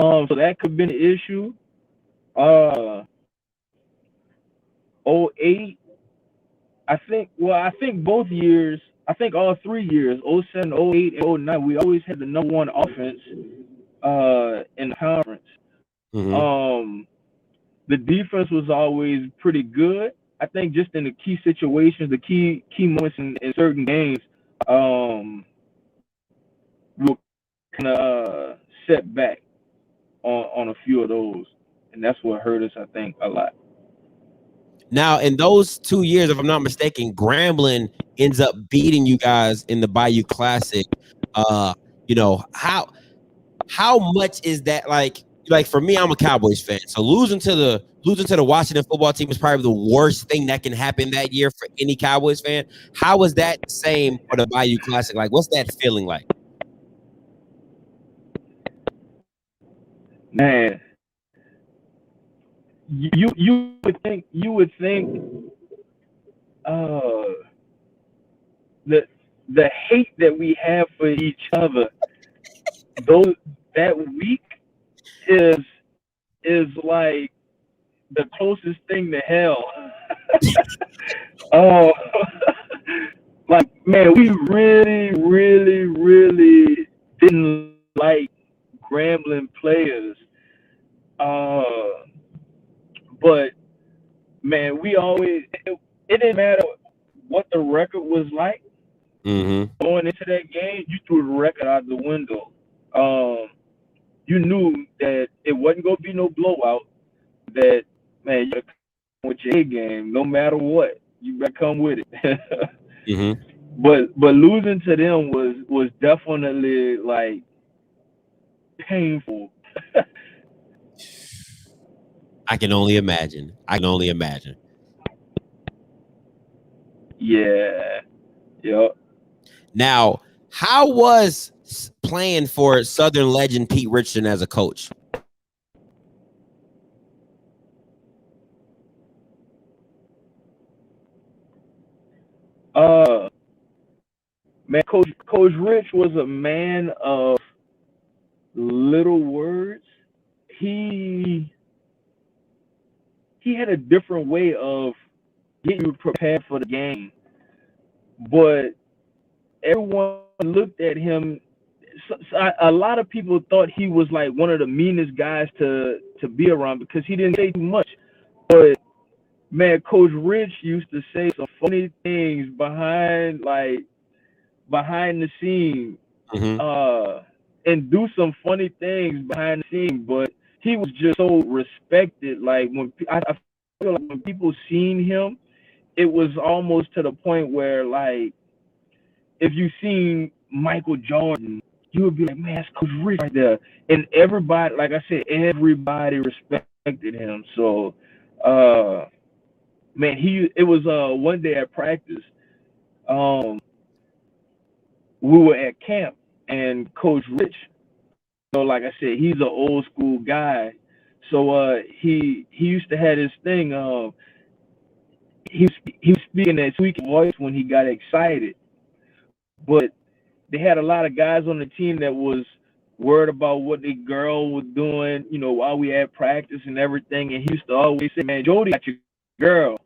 Speaker 8: So that could have been an issue. '08, I think both years, I think all 3 years, '07, '08, and '09, we always had the number one offense in the conference.
Speaker 6: Mm-hmm.
Speaker 8: The defense was always pretty good. I think just in the key situations, the key moments in certain games, we were kind of set back on a few of those, and that's what hurt us, I think, a lot.
Speaker 6: Now, in those 2 years, if I'm not mistaken, Grambling ends up beating you guys in the Bayou Classic. How much is that like for me? I'm a Cowboys fan, so losing to the Washington football team is probably the worst thing that can happen that year for any Cowboys fan. How was that the same for the Bayou Classic? Like, what's that feeling like?
Speaker 8: Man, you would think the hate that we have for each other that week is like the closest thing to hell. Oh, like, man, we really, really, really didn't like Grambling players. But man, it didn't matter what the record was like.
Speaker 6: Mm-hmm.
Speaker 8: Going into that game, you threw the record out the window. you knew that it wasn't gonna be no blowout. That man, you gotta come with your A game, no matter what. You better come with it.
Speaker 6: Mm-hmm.
Speaker 8: But losing to them was definitely like painful.
Speaker 6: I can only imagine. I can only imagine.
Speaker 8: Yeah. Yep.
Speaker 6: Now, how was playing for Southern legend Pete Richardson as a coach?
Speaker 8: Uh Man, Coach Rich was a man of little words. He he had a different way of getting you prepared for the game, but everyone looked at him. A lot of people thought he was like one of the meanest guys to be around because he didn't say too much. But man, Coach Rich used to say some funny things behind the scene,
Speaker 6: Mm-hmm.
Speaker 8: and do some funny things behind the scene. But he was just so respected. Like I feel like when people seen him, it was almost to the point where like if you seen Michael Jordan, you would be like, man, that's Coach Rich right there. And everybody, like I said, everybody respected him. So, man, it was one day at practice. Um, we were at camp, and Coach Rich, like I said, he's an old school guy. So he used to have this thing. He was speaking that squeaky voice when he got excited, but they had a lot of guys on the team that was worried about what the girl was doing, while we had practice and everything. And he used to always say, "Man, Jody got your girl.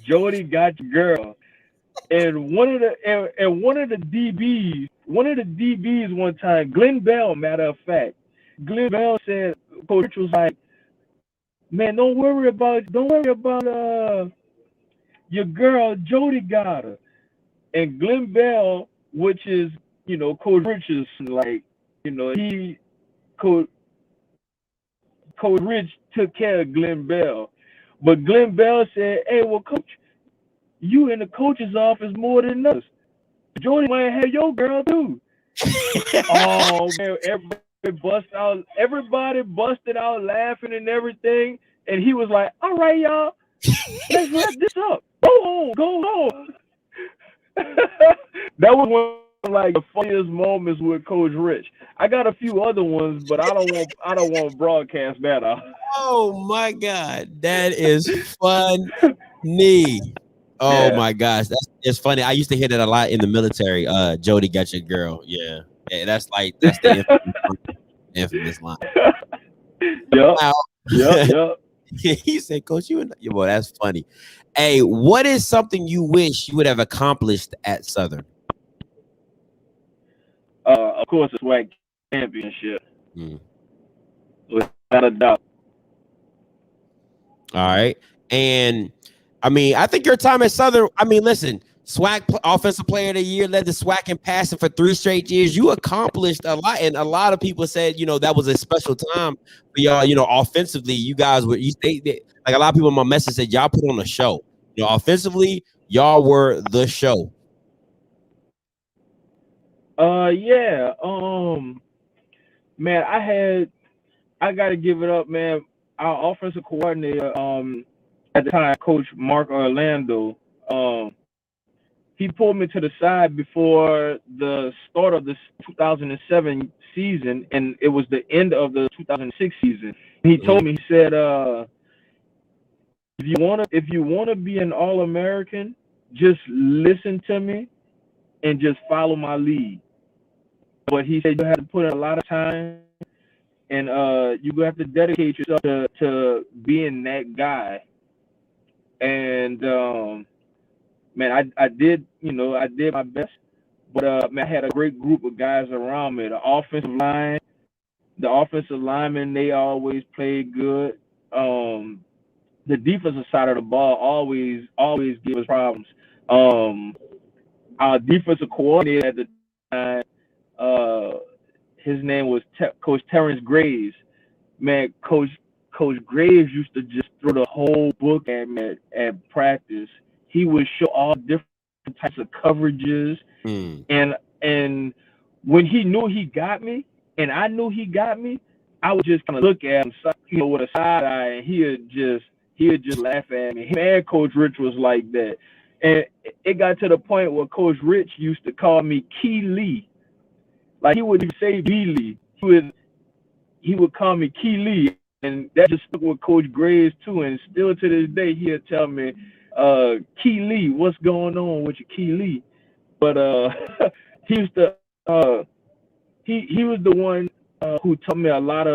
Speaker 8: Jody got your girl." And one of the DBs one time, Glenn Bell, matter of fact, Glenn Bell said, Coach Rich was like, "Man, don't worry about your girl. Jody got her." And Glenn Bell, which is Coach Rich's like, he Coach Rich took care of Glenn Bell, but Glenn Bell said, "Hey, well, Coach, you in the coach's office more than us. Jody might have your girl too." Oh man, everybody busted out laughing and everything, and he was like, "All right, y'all, let's wrap this up. Go home." That was one of like the funniest moments with Coach Rich. I got a few other ones, but I don't want to broadcast that out.
Speaker 6: Oh my God, that is funny. Oh
Speaker 8: Yeah.
Speaker 6: my gosh, it's funny. I used to hear that a lot in the military. Jody got your girl. Yeah, that's the infamous line.
Speaker 8: Yep.
Speaker 6: Now,
Speaker 8: Yep.
Speaker 6: he said, "Coach, boy, that's funny." Hey, what is something you wish you would have accomplished at Southern?
Speaker 8: Of course, the SWAC championship,
Speaker 6: Hmm.
Speaker 8: without a doubt.
Speaker 6: All right. And I mean, I think your time at Southern, I mean, listen, offensive player of the year, led the SWAC in passing for 3 straight years. You accomplished a lot. And a lot of people said, that was a special time for y'all, offensively. You guys were, like a lot of people in my message said, y'all put on a show. Offensively, y'all were the show.
Speaker 8: Yeah. Man, I got to give it up, man. Our offensive coordinator, at the time, Coach Mark Orlando, he pulled me to the side before the start of the 2007 season, and it was the end of the 2006 season. He told me, he said, if you wanna be an All-American, just listen to me and just follow my lead. But he said you have to put in a lot of time, and you're gonna have to dedicate yourself to being that guy. And man, I did my best, but man, I had a great group of guys around me. The offensive linemen, they always played good. The defensive side of the ball always give us problems. Our defensive coordinator at the time, uh, his name was Coach Terrence Graves. Man, Coach Graves used to just throw the whole book at me at practice. He would show all different types of coverages,
Speaker 6: Mm.
Speaker 8: and when he knew he got me, and I knew he got me, I would just kind of look at him, with a side eye, and he would just laugh at me. Him and Coach Rich was like that, and it got to the point where Coach Rich used to call me Key Lee. Like he wouldn't even say B Lee. He would call me Key Lee, and that just stuck with Coach Graves too. And still to this day, he'll tell me, Key Lee, what's going on with your Key Lee? But he used to he was the one who taught me a lot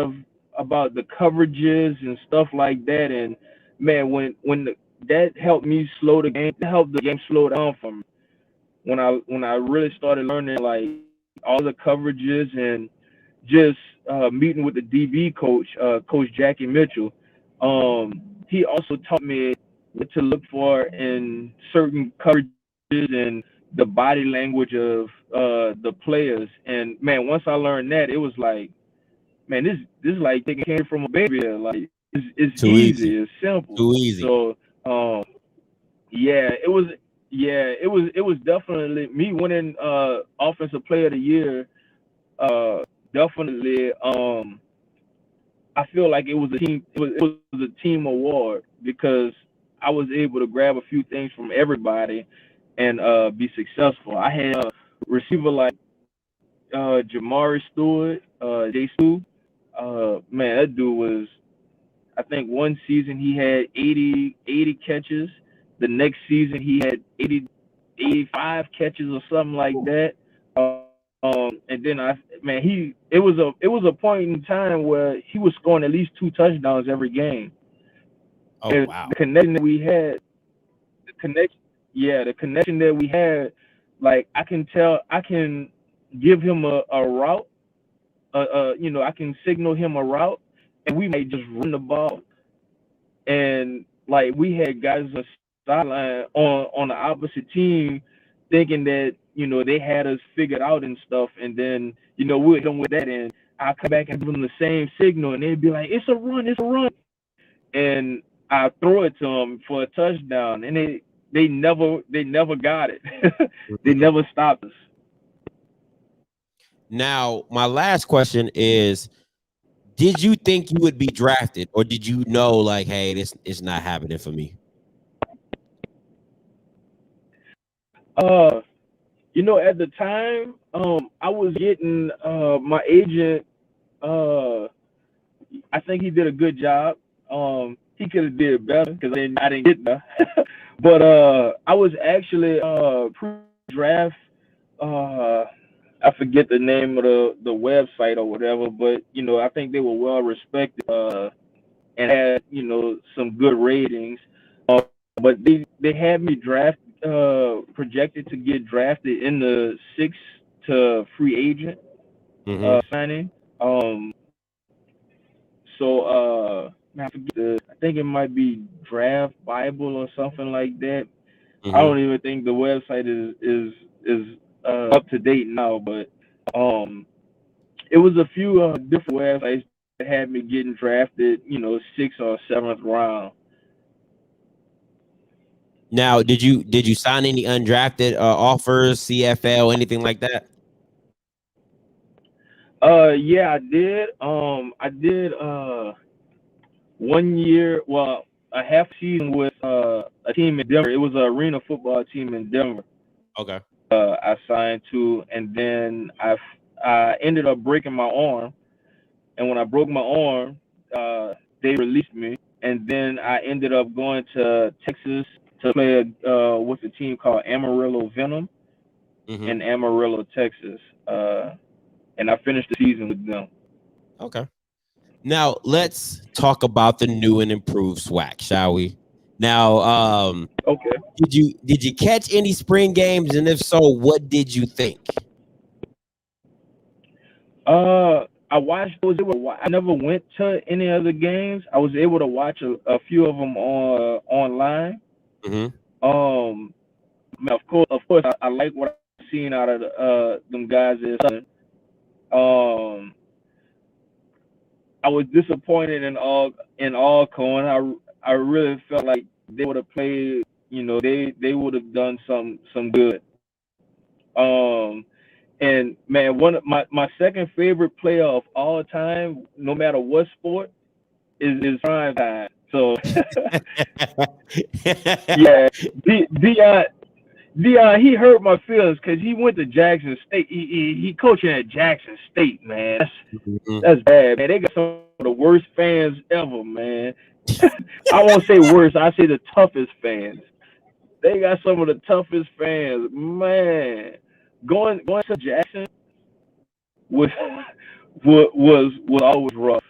Speaker 8: about the coverages and stuff like that. And man, that helped me slow the game. That helped the game slow down for me when I really started learning like all the coverages and just meeting with the DB coach, Coach Jackie Mitchell. He also taught me what to look for in certain coverages and the body language of the players. And man, once I learned that, it was like, man, this is like taking candy from a baby. Like it's
Speaker 6: Too
Speaker 8: easy,
Speaker 6: easy.
Speaker 8: it's simple.
Speaker 6: Too easy.
Speaker 8: So yeah, it was definitely me winning offensive player of the year. Definitely I feel like it was a team award because I was able to grab a few things from everybody and be successful. I had a receiver like Jamari Stewart, J. Stu. Man, that dude was, I think one season he had 80 catches. The next season he had 85 catches or something like that. And then it was a point in time where he was scoring at least 2 touchdowns every game.
Speaker 6: Oh
Speaker 8: And
Speaker 6: wow.
Speaker 8: the connection that we had, the connection that we had, like I can give him a route, I can signal him a route, and we might just run the ball. And like we had guys on the sideline on the opposite team thinking that they had us figured out and stuff, and then we'll hit them with that, and I come back and give them the same signal, and they'd be like, it's a run, and I throw it to them for a touchdown, and they never got it. They never stopped us.
Speaker 6: Now, my last question is, did you think you would be drafted, or did you know like, hey, this is not happening for me?
Speaker 8: At the time, I was getting my agent. I think he did a good job. He could have did better because I didn't get there. But I was actually pre-draft. I forget the name of the website or whatever, but I think they were well respected and had some good ratings. But they had me projected to get drafted in the 6th to free agent signing. So I forget I think it might be Draft Bible or something like that. I don't even think the website is up to date now, but it was a few different websites that had me getting drafted, 6th or 7th round.
Speaker 6: Now, did you sign any undrafted offers, CFL, anything like that?
Speaker 8: Yeah, I did. I did 1 year, well, a half season with a team in Denver. It was an arena football team in Denver.
Speaker 6: Okay.
Speaker 8: I signed to, and then I ended up breaking my arm. And when I broke my arm, they released me. And then I ended up going to Texas to play with a team called Amarillo Venom in Amarillo, Texas. And I finished the season with them.
Speaker 6: Okay. Now let's talk about the new and improved swag, shall we? Now,
Speaker 8: okay.
Speaker 6: Did you catch any spring games, and if so, what did you think?
Speaker 8: I watched. I never went to any other games. I was able to watch a few of them online. Of course, I like what I've seen out of them guys. Um, I was disappointed in Alcorn. I really felt like they would have played. They would have done some good. Um, and man, one of my second favorite player of all time, no matter what sport, is prime time. So yeah, Dion, he hurt my feelings because he went to Jackson State. He coaching at Jackson State, man. That's bad, man. They got some of the worst fans ever, man. I won't say worst. I say the toughest fans. They got some of the toughest fans, man. Going to Jackson was was always rough.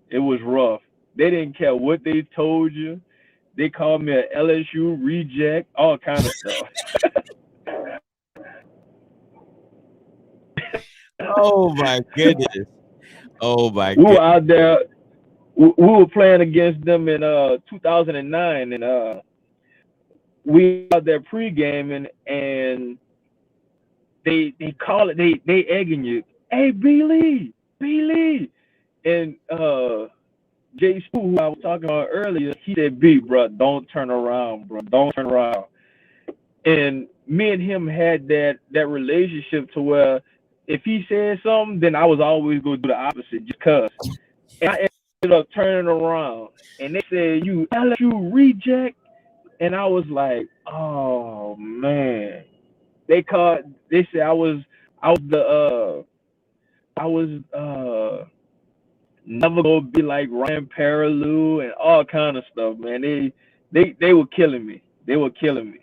Speaker 8: It was rough. They didn't care what they told you. They called me an LSU reject, all kind of stuff.
Speaker 6: Oh my goodness. Oh my
Speaker 8: We were
Speaker 6: goodness.
Speaker 8: out there. We were playing against them in 2009, and we out there pregame, and they call it they egging you. Hey, B Lee, and Jay Spoo, who I was talking about earlier, he said, B, bro, don't turn around, bro, don't turn around. And me and him had that relationship to where if he said something, then I was always going to do the opposite just cause. And I ended up turning around, and they said, "You LSU reject," and I was like, "Oh man." They said I was the I was never gonna be like Ryan Paraloo and all kind of stuff, man. They were killing me. They were killing me.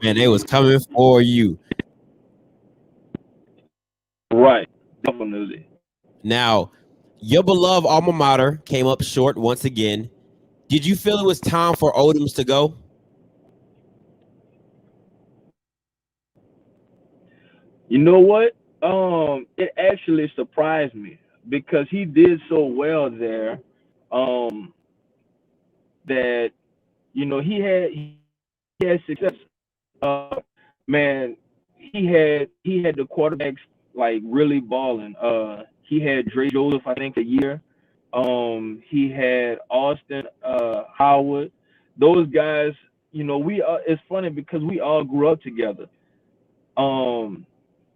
Speaker 6: Man, they was coming for you.
Speaker 8: Right, definitely.
Speaker 6: Now, your beloved alma mater came up short once again. Did you feel it was time for Odoms to go?
Speaker 8: You know what? It actually surprised me because he did so well there. Um, that he had success. Uh, man, he had the quarterbacks like really balling. He had Dre Joseph, I think, a year. He had Austin Howard. Those guys, it's funny because we all grew up together. Um,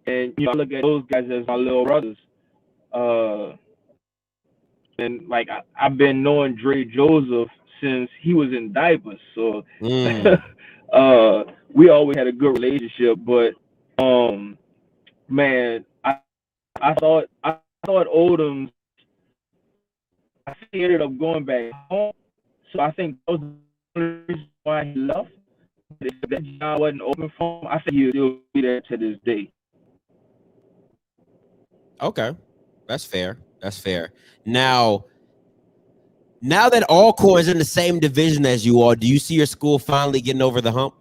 Speaker 8: and I look at those guys as my little brothers. Uh, and like I've been knowing Dre Joseph since he was in diapers, so we always had a good relationship. But man, I thought Odoms. I think he ended up going back home, so I think that was the reason why he left. If that job wasn't open for him, I think he'll still be there to this day.
Speaker 6: Okay, that's fair. That's fair. Now that Alcorn is in the same division as you are, do you see your school finally getting over the hump?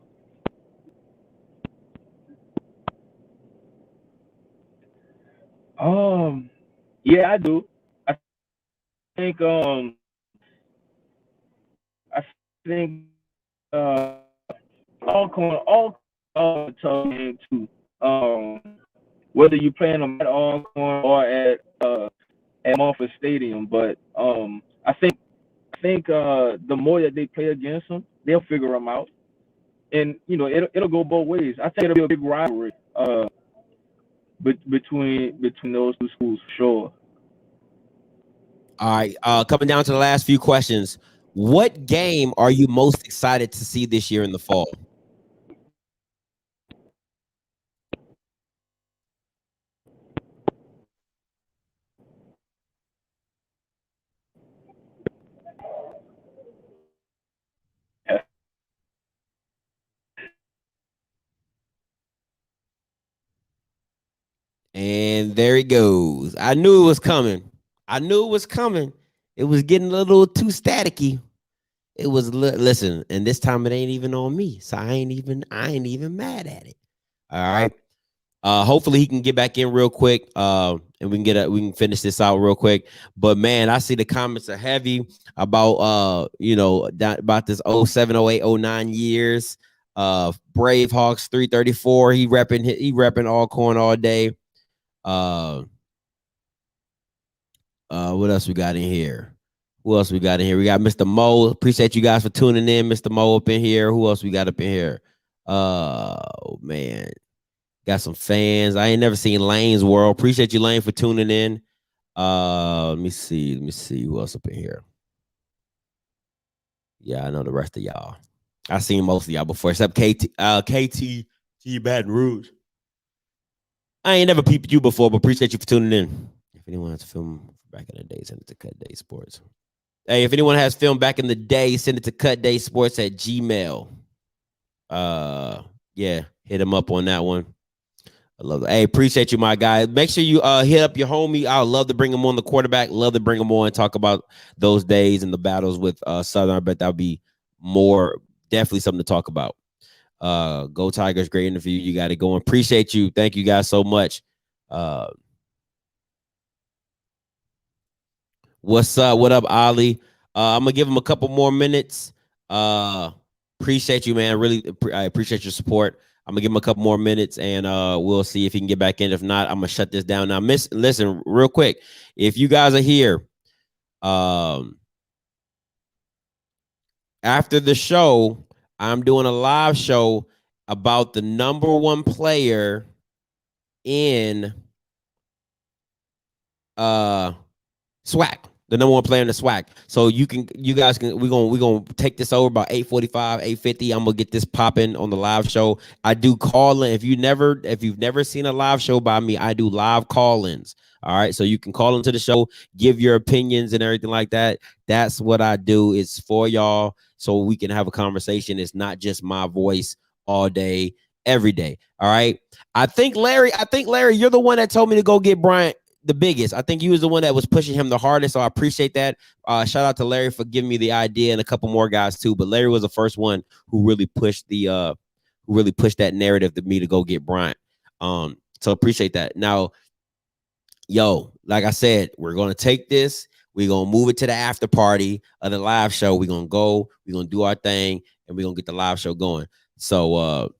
Speaker 8: Yeah, I do. I think I think uh all tough game too. Whether you playing them at Alcorn or at Monfort Stadium, but I think the more that they play against them, they'll figure them out, and it'll go both ways. I think it'll be a big rivalry between those two schools for sure.
Speaker 6: All right, coming down to the last few questions. What game are you most excited to see this year in the fall? And there he goes. I knew it was coming. I knew it was coming. It was getting a little too staticky. It was listen, and this time it ain't even on me, so I ain't even mad at it. All right. Hopefully he can get back in real quick. And we can finish this out real quick. But man, I see the comments are heavy about about this 07, 08, 09 years. Brave Hawks 334. He repping Alcorn all day. What else we got in here? Who else we got in here? We got Mr. Mo. Appreciate you guys for tuning in. Mr. Mo up in here. Who else we got up in here? Oh man. Got some fans. I ain't never seen Lane's World. Appreciate you, Lane, for tuning in. Let me see. Who else up in here? Yeah, I know the rest of y'all. I seen most of y'all before, except KT Baton Rouge. I ain't never peeped you before, but appreciate you for tuning in. If anyone has film back in the day, send it to Cut Day Sports. Hey, if anyone has film back in the day, send it to cutdaysports@gmail. Yeah, hit him up on that one. I love it. Hey, appreciate you, my guy. Make sure you hit up your homie. I would love to bring him on the quarterback. Love to bring him on and talk about those days and the battles with Southern. I bet that would be definitely something to talk about. Go Tigers, great interview. You got it going. Appreciate you. Thank you guys so much. What's up? What up, Ali? I'm gonna give him a couple more minutes. Appreciate you, man. Really, I appreciate your support. I'm gonna give him a couple more minutes, and we'll see if he can get back in. If not, I'm gonna shut this down now. Listen, real quick. If you guys are here, after the show, I'm doing a live show about the number one player in SWAC. The number one player in the SWAC. So we're gonna take this over about 8:45, 8:50. I'm gonna get this popping on the live show. I do call in. If you've never seen a live show by me, I do live call-ins. All right. So you can call into the show, give your opinions and everything like that. That's what I do. It's for y'all, so we can have a conversation. It's not just my voice all day, every day. All right. I think Larry, you're the one that told me to go get Bryant the biggest. I think you was the one that was pushing him the hardest, so I appreciate that. Shout out to Larry for giving me the idea, and a couple more guys too. But Larry was the first one who really pushed that narrative to me to go get Bryant. So appreciate that. Now, like I said, we're gonna take this. We're gonna move it to the after party of the live show. We're gonna do our thing, and we're gonna get the live show going. So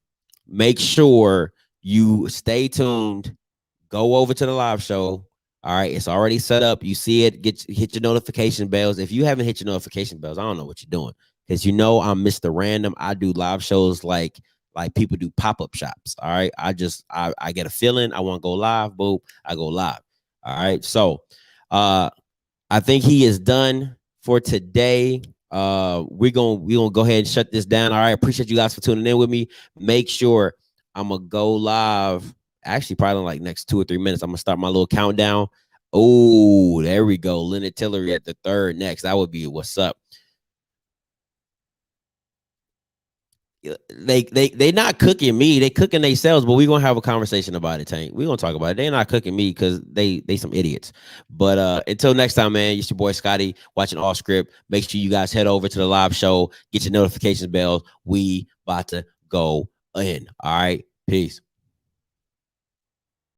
Speaker 6: make sure you stay tuned. Go over to the live show. All right, it's already set up. You see it. Hit your notification bells. If you haven't hit your notification bells, I don't know what you're doing, because I'm Mr. Random. I do live shows like people do pop-up shops. All right, I get a feeling I want to go live. Boom, I go live. All right, so I think he is done for today. We're gonna go ahead and shut this down. All right, appreciate you guys for tuning in with me. Make sure I'm gonna go live. Actually, probably in like next 2 or 3 minutes, I'm gonna start my little countdown. Oh, there we go. Leonard Tillery at the third next. That would be what's up. They not cooking me. They cooking themselves, but we're gonna have a conversation about it, Tank. We're gonna talk about it. They're not cooking me because they some idiots. But until next time, man, it's your boy Scotty watching All Script. Make sure you guys head over to the live show, get your notifications bells. We about to go in. All right, peace.